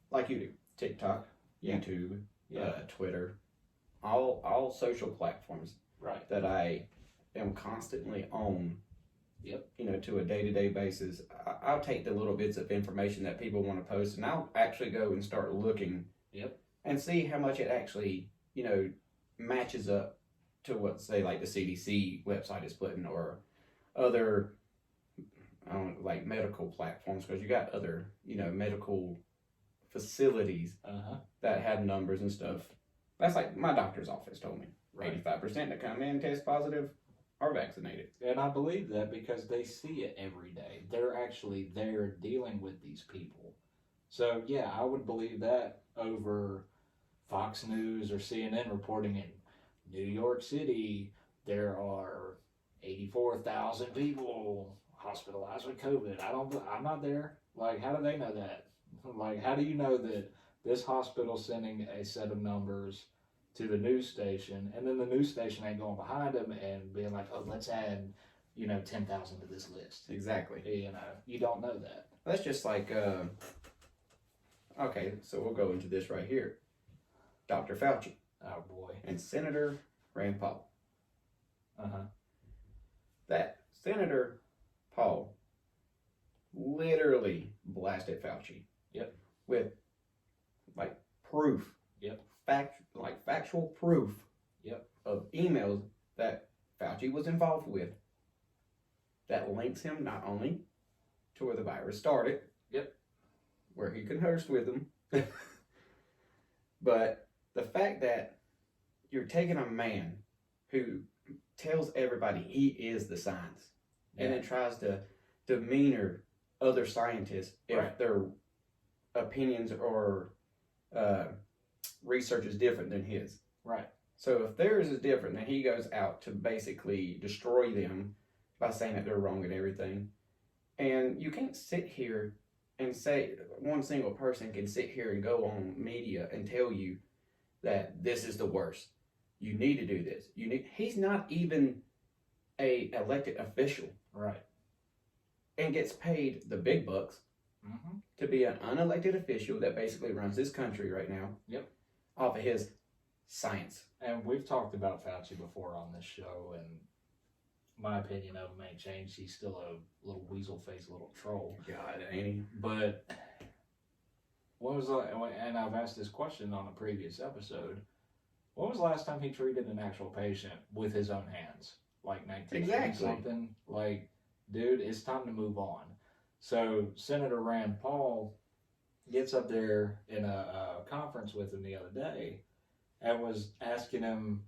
like you do, TikTok, YouTube, Twitter, all social platforms Right. that I am constantly on. Yep. You know, to a day-to-day basis. I'll take the little bits of information that people want to post, and I'll actually go and start looking. Yep. And see how much it actually, you know, matches up to what, say, like the CDC website is putting, or other, like medical platforms, because you got other, you know, medical facilities that have numbers and stuff. That's like my doctor's office told me. Right. 85% that come in test positive are vaccinated. And I believe that because they see it every day. They're actually there dealing with these people. So, yeah, I would believe that over Fox News or CNN reporting in New York City, there are 84,000 people hospitalized with COVID. I'm not there. Like, how do they know that? Like, how do you know that this hospital's sending a set of numbers to the news station, and then the news station ain't going behind them and being like, oh, let's add, 10,000 to this list. Exactly. You don't know that. That's just like, okay, so we'll go into this right here. Dr. Fauci. Oh, boy. And Senator Rand Paul. Uh-huh. That Senator Paul literally blasted Fauci. Yep. With, like, proof. Yep. Factual proof. Yep. Of emails that Fauci was involved with that links him not only to where the virus started. Yep. Where he conversed with them. But the fact that you're taking a man who tells everybody he is the science, and then tries to demeanor other scientists if their opinions or research is different than his. Right. So if theirs is different, then he goes out to basically destroy them by saying that they're wrong and everything. And you can't sit here and say, one single person can sit here and go on media and tell you that this is the worst. You need to do this. He's not even a elected official. Right. And gets paid the big bucks to be an unelected official that basically runs this country right now. Yep. Off of his science. And we've talked about Fauci before on this show, and my opinion of him ain't changed. He's still a little weasel-faced little troll. God, ain't he? But and I've asked this question on a previous episode, when was the last time he treated an actual patient with his own hands? like 19 Exactly. something. Like, dude, it's time to move on. So Senator Rand Paul gets up there in a conference with him the other day and was asking him,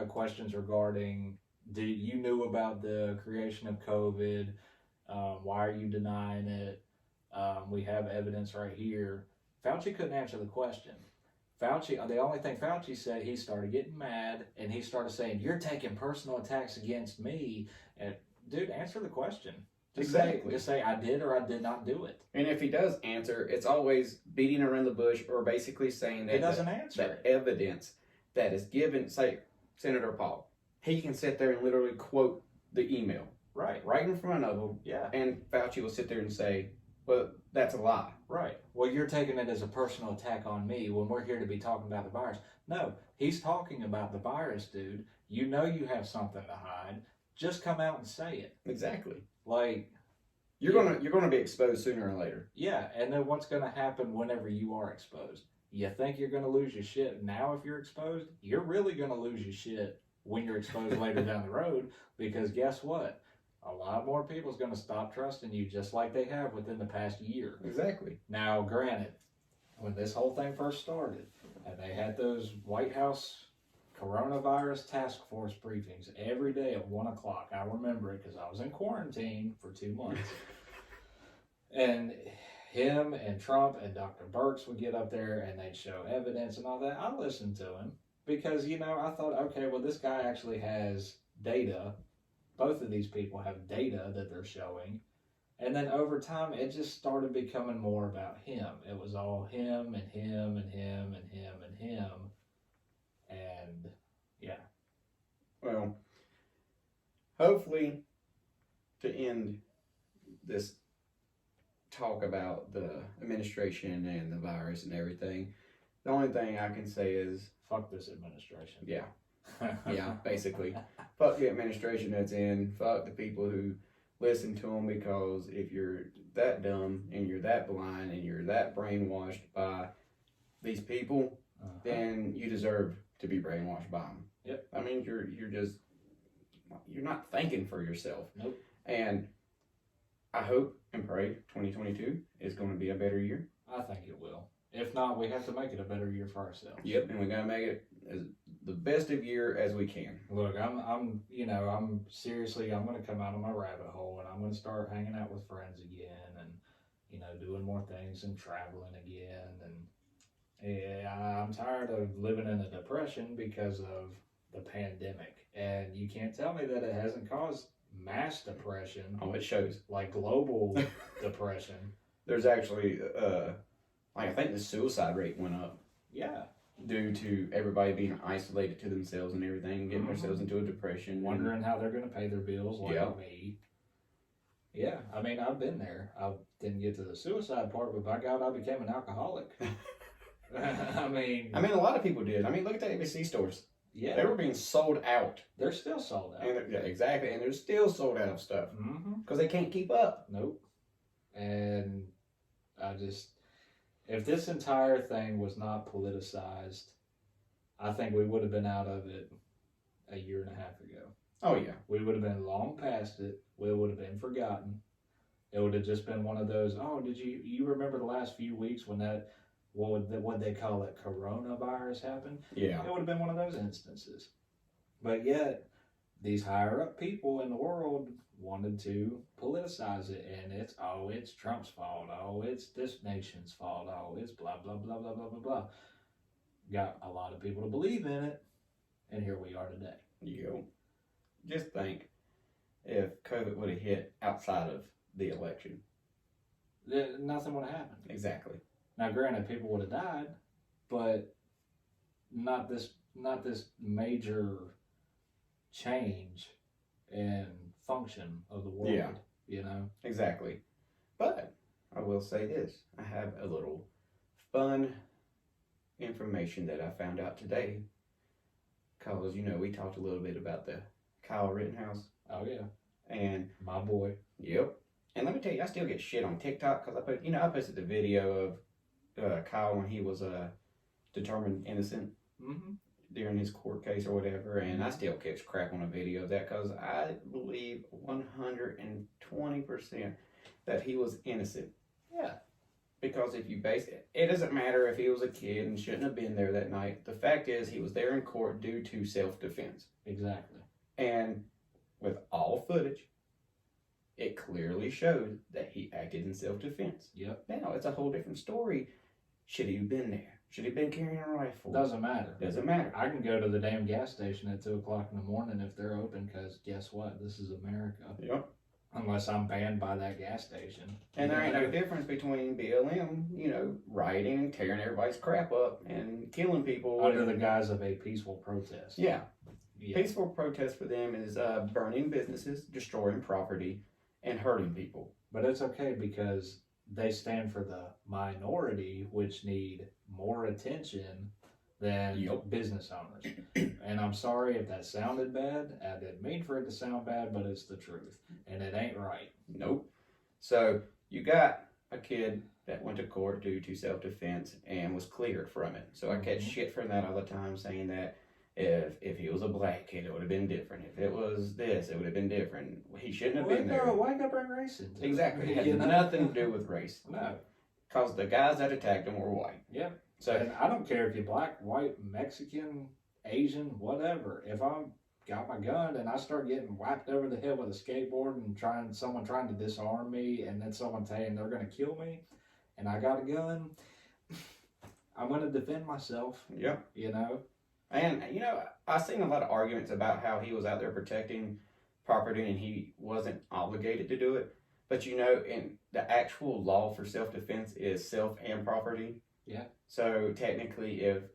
questions regarding, do you knew about the creation of COVID? Why are you denying it? We have evidence right here. Fauci couldn't answer the question. The only thing Fauci said, he started getting mad and he started saying, "You're taking personal attacks against me." And dude, answer the question. Just say I did or I did not do it. And if he does answer, it's always beating around the bush or basically saying that He doesn't answer the evidence that is given, say, Senator Paul, he can sit there and literally quote the email right in front of him. Yeah. And Fauci will sit there and say, well, that's a lie. Right. Well, you're taking it as a personal attack on me when we're here to be talking about the virus. No, he's talking about the virus, dude. You know you have something to hide. Just come out and say it. Exactly. Like, you're gonna be exposed sooner or later. Yeah, and then what's gonna happen whenever you are exposed? You think you're gonna lose your shit now if you're exposed? You're really gonna lose your shit when you're exposed later down the road, because guess what? A lot more people's gonna stop trusting you, just like they have within the past year. Exactly. Now, granted, when this whole thing first started, and they had those White House coronavirus task force briefings every day at 1 o'clock. I remember it because I was in quarantine for 2 months. And him and Trump and Dr. Birx would get up there and they'd show evidence and all that. I listened to him because, I thought, okay, well, this guy actually has data. Both of these people have data that they're showing. And then over time, it just started becoming more about him. It was all him and him and him and him and him. And yeah. Well, hopefully to end this talk about the administration and the virus and everything, the only thing I can say is fuck this administration. Yeah. Yeah, basically. Fuck the administration that's in. Fuck the people who listen to them, because if you're that dumb and you're that blind and you're that brainwashed by these people, then you deserve to be brainwashed by them. Yep. I mean, you're not thinking for yourself. Nope. And I hope and pray 2022 is going to be a better year. I think it will. If not, we have to make it a better year for ourselves. Yep, and we got to make it as the best of year as we can. Look, I'm seriously, I'm going to come out of my rabbit hole and I'm going to start hanging out with friends again and, doing more things and traveling again. And yeah, I'm tired of living in a depression because of the pandemic. And you can't tell me that it hasn't caused mass depression. Oh, it shows. Like global depression. There's actually, I think the suicide rate went up. Yeah. Due to everybody being isolated to themselves and everything, getting themselves into a depression. Wondering how they're going to pay their bills like me. Yeah, I mean, I've been there. I didn't get to the suicide part, but by God, I became an alcoholic. I mean, a lot of people did. I mean, look at the ABC stores. Yeah. They were being sold out. They're still sold out. And exactly. And they're still sold out of stuff. Because they can't keep up. Nope. And if this entire thing was not politicized, I think we would have been out of it a year and a half ago. Oh, yeah. We would have been long past it. We would have been forgotten. It would have just been one of those, did you remember the last few weeks when that, what they call it, coronavirus happened? Yeah. It would have been one of those instances. But yet, these higher up people in the world wanted to politicize it, and it's Trump's fault, it's this nation's fault, it's blah, blah, blah, blah, blah, blah, blah. Got a lot of people to believe in it, and here we are today. You just think if COVID would have hit outside of the election. Nothing would have happened. Exactly. Now, granted, people would have died, but not this major change in function of the world. Yeah. Exactly. But I will say this. I have a little fun information that I found out today. Because, we talked a little bit about the Kyle Rittenhouse. Oh, yeah. And my boy. Yep. And let me tell you, I still get shit on TikTok because I posted the video of Kyle when he was determined innocent. Mm-hmm. during his court case or whatever, and I still catch crap on a video of that because I believe 120% that he was innocent. Yeah. Because if you base it, it doesn't matter if he was a kid and shouldn't have been there that night. The fact is, he was there in court due to self-defense. Exactly. And with all footage, it clearly showed that he acted in self-defense. Yep. Now, it's a whole different story. Should he have been there? Should he have been carrying a rifle? Doesn't matter. Doesn't matter. I can go to the damn gas station at 2 o'clock in the morning if they're open, because guess what? This is America. Yep. Unless I'm banned by that gas station. And there ain't no difference between BLM, rioting, tearing everybody's crap up, and killing people. Under the guise of a peaceful protest. Yeah. Yeah. Peaceful protest for them is burning businesses, destroying property, and hurting people. But it's okay because they stand for the minority, which need more attention than Yep. business owners. And I'm sorry if that sounded bad. I didn't mean for it to sound bad, but it's the truth. And it ain't right. Nope. So you got a kid that went to court due to self-defense and was cleared from it. So I catch shit from that all the time, saying that if he was a black kid, it would have been different. If it was this, it would have been different. He shouldn't have been there. Why gotta bring race into it? Exactly. It had You know? nothing to do with race. No. Because the guys that attacked him were white. Yep. So And I don't care if you're black, white, Mexican, Asian, whatever. If I got my gun and I start getting whacked over the head with a skateboard and someone trying to disarm me, and then someone saying they're gonna kill me, and I got a gun, I'm gonna defend myself. yeah. You know. And, I've seen a lot of arguments about how he was out there protecting property and he wasn't obligated to do it. But, in the actual law for self-defense is self and property. Yeah. So, technically, if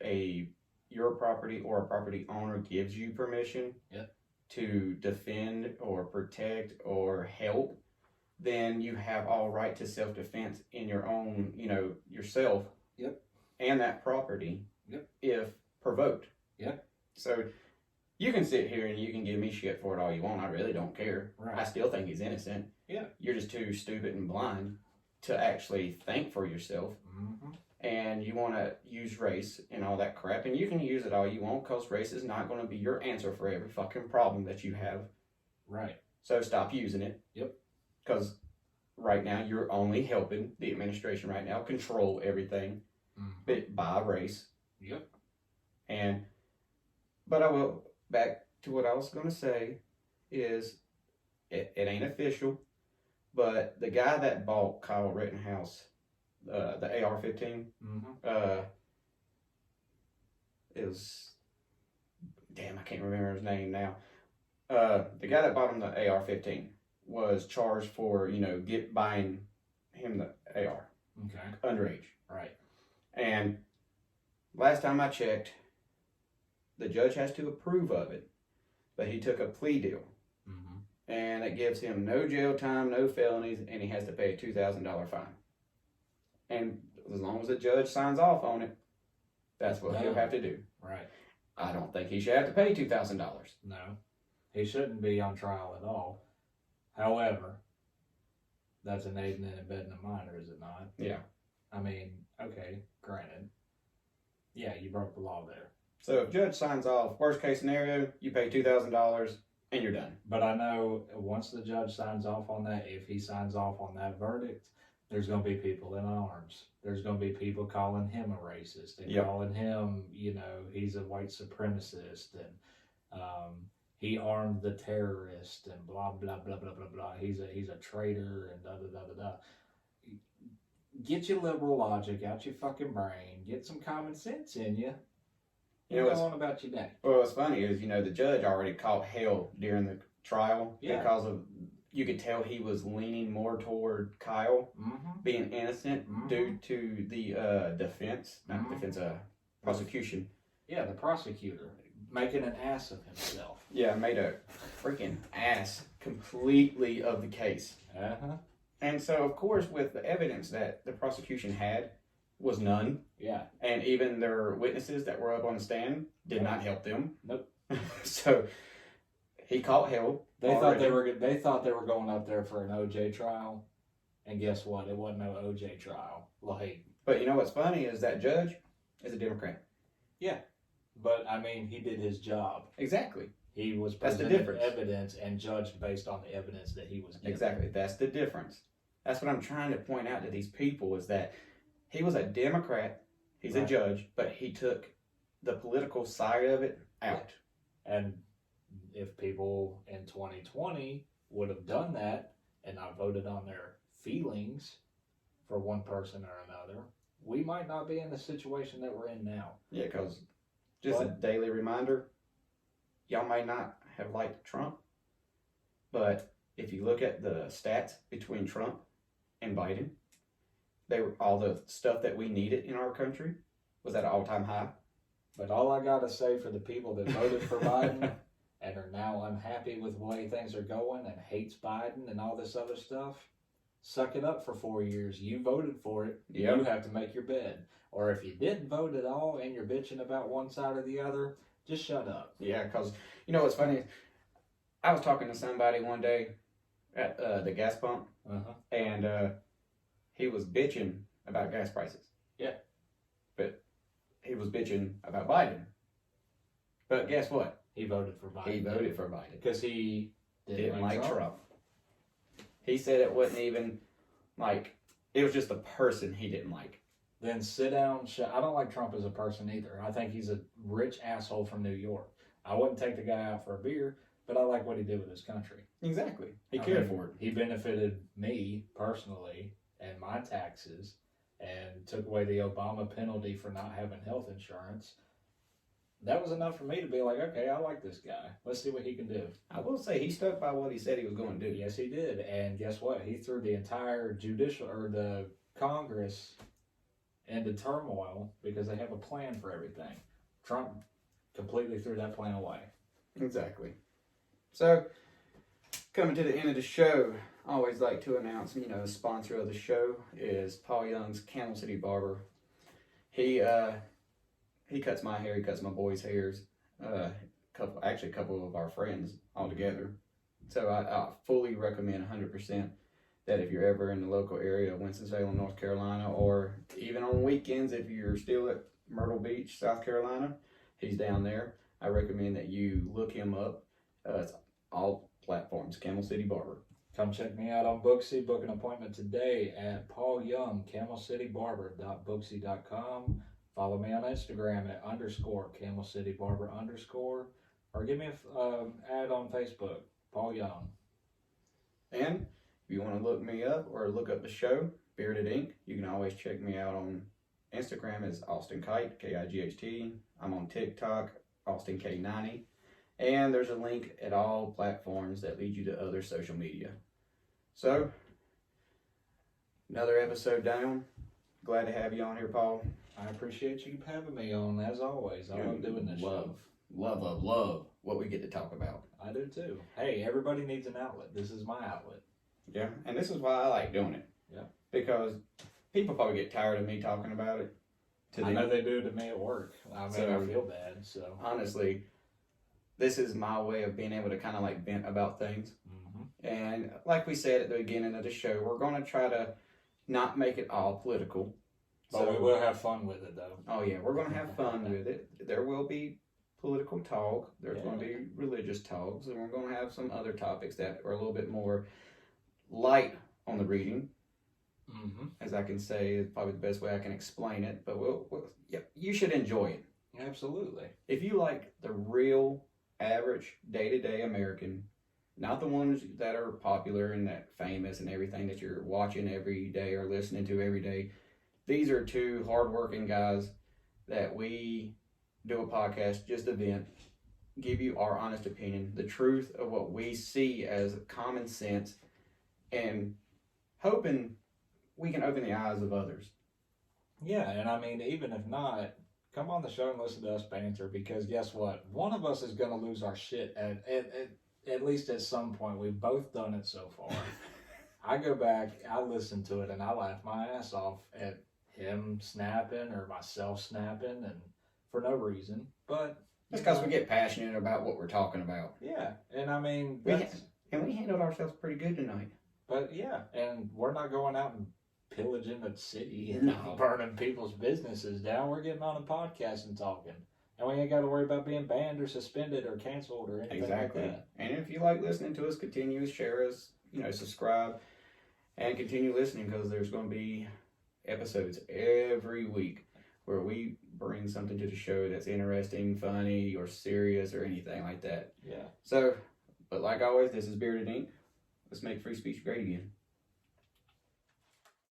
your property or a property owner gives you permission to defend or protect or help, then you have all right to self-defense in your own, yourself. Yep. And that property. Yep. If provoked. Yeah. So you can sit here and you can give me shit for it all you want. I really don't care. Right. I still think he's innocent. Yeah. You're just too stupid and blind to actually think for yourself. Mm-hmm. And you want to use race and all that crap. And you can use it all you want because race is not going to be your answer for every fucking problem that you have. Right. So stop using it. Yep. Because right now you're only helping the administration right now control everything by race. Yep. But I will, back to what I was going to say, is it ain't official, but the guy that bought Kyle Rittenhouse, the AR-15, is, damn, I can't remember his name now. The guy that bought him the AR-15 was charged for, buying him the AR. Okay. Underage. Right. And last time I checked, the judge has to approve of it, but he took a plea deal, and it gives him no jail time, no felonies, and he has to pay a $2,000 fine. And as long as the judge signs off on it, that's what he'll have to do. Right. I don't think he should have to pay $2,000. No, he shouldn't be on trial at all. However, that's an aiding and abetting a minor, is it not? Yeah. I mean, okay, granted. Yeah, you broke the law there. So if judge signs off, worst case scenario, you pay $2,000 and you're done. But I know once the judge signs off on that, if he signs off on that verdict, there's going to be people in arms. There's going to be people calling him a racist and calling him, he's a white supremacist and he armed the terrorist and blah, blah, blah, blah, blah, blah. He's a traitor and da, da, da, da, da. Get your liberal logic out your fucking brain. Get some common sense in you. Go on about your day. Well, what's funny is, the judge already caught hell during the trial because of, you could tell he was leaning more toward Kyle being innocent due to the defense, not defense, prosecution. Yeah, the prosecutor making an ass of himself. Yeah, made a freaking ass completely of the case. And so, of course, with the evidence that the prosecution had was none. Yeah. And even their witnesses that were up on the stand did not help them. Nope. So he caught hell. They thought they were going up there for an OJ trial, and guess what? It wasn't no OJ trial. But you know what's funny is that judge is a Democrat. Yeah. But I mean, he did his job. Exactly. He was That's the presented difference. evidence and judged based on the evidence that he was given. Exactly. That's the difference. That's what I'm trying to point out to these people is that he was a Democrat. He's a Right. judge, but he took the political side of it out. And if people in 2020 would have done that and not voted on their feelings for one person or another, we might not be in the situation that we're in now. Yeah, because just a daily reminder, y'all may not have liked Trump, but if you look at the stats between Trump and Biden, they were all the stuff that we needed in our country was at an all-time high. But all I gotta say for the people that voted for Biden and are now unhappy with the way things are going and hates Biden and all this other stuff, suck it up for 4 years. You voted for it. Yep. You have to make your bed. Or if you didn't vote at all and you're bitching about one side or the other, just shut up. Yeah, because you know what's funny? I was talking to somebody one day at the gas pump, and he was bitching about gas prices. Yeah. But he was bitching about Biden. But guess what? He voted for Biden. He voted for Biden. Because he Didn't like Trump. He said it wasn't even like, it was just the person he didn't like. Then sit down. I don't like Trump as a person either. I think he's a rich asshole from New York. I wouldn't take the guy out for a beer, but I like what he did with his country. Exactly. He I cared mean, for it. He benefited me personally and my taxes and took away the Obama penalty for not having health insurance. That was enough for me to be like, okay, I like this guy. Let's see what he can do. I will say he stuck by what he said he was going to do. Yes, he did. And guess what? He threw the entire judicial or the Congress into turmoil because they have a plan for everything. Trump completely threw that plan away. Exactly. So, coming to the end of the show, I always like to announce, the sponsor of the show is Paul Young's Camel City Barber. He cuts my hair, he cuts my boys' hairs, a couple of our friends all together. So I fully recommend 100% that if you're ever in the local area of Winston-Salem, North Carolina, or even on weekends if you're still at Myrtle Beach, South Carolina, he's down there. I recommend that you look him up. It's all platforms, Camel City Barber. Come check me out on Booksy. Book an appointment today at Paul Young, camelcitybarber.booksy.com. Follow me on Instagram at _CamelCityBarber_ or give me an ad on Facebook, Paul Young. And if you want to look me up or look up the show, Bearded Ink, you can always check me out on Instagram as Austin Kite, Kight. I'm on TikTok, Austin K90. And there's a link at all platforms that lead you to other social media. So, another episode down. Glad to have you on here, Paul. I appreciate you having me on, as always. I love doing this show. Love what we get to talk about. I do too. Hey, everybody needs an outlet. This is my outlet. Yeah, and this is why I like doing it. Yeah. Because people probably get tired of me talking about it. I know they do to me at work. I feel bad, so. Honestly, this is my way of being able to kind of like vent about things. Mm-hmm. And like we said at the beginning of the show, we're going to try to not make it all political. But we will have fun with it, though. Oh, yeah, we're going to have fun with it. There will be political talk. There's going to be religious talks. And we're going to have some other topics that are a little bit more light on the reading. Mm-hmm. As I can say, is probably the best way I can explain it. But you should enjoy it. Absolutely. If you like the real average day-to-day American, not the ones that are popular and that famous and everything that you're watching every day or listening to every day, these are two hardworking guys that we do a podcast just to vent, give you our honest opinion, the truth of what we see as common sense, and hoping we can open the eyes of others. Yeah, and I mean, even if not, come on the show and listen to us banter, because guess what? One of us is going to lose our shit at least at some point. We've both done it so far. I go back, I listen to it, and I laugh my ass off at him snapping or myself snapping, and for no reason. But it's because we get passionate about what we're talking about. Yeah, and I mean, we handled ourselves pretty good tonight. But yeah, and we're not going out and pillaging the city and No. burning people's businesses down. We're getting on a podcast and talking. And we ain't got to worry about being banned or suspended or canceled or anything Exactly. like that. And if you like listening to us, continue, share us, subscribe, and continue listening because there's going to be episodes every week where we bring something to the show that's interesting, funny, or serious, or anything like that. Yeah. So, but like always, this is Bearded Ink. Let's make free speech great again.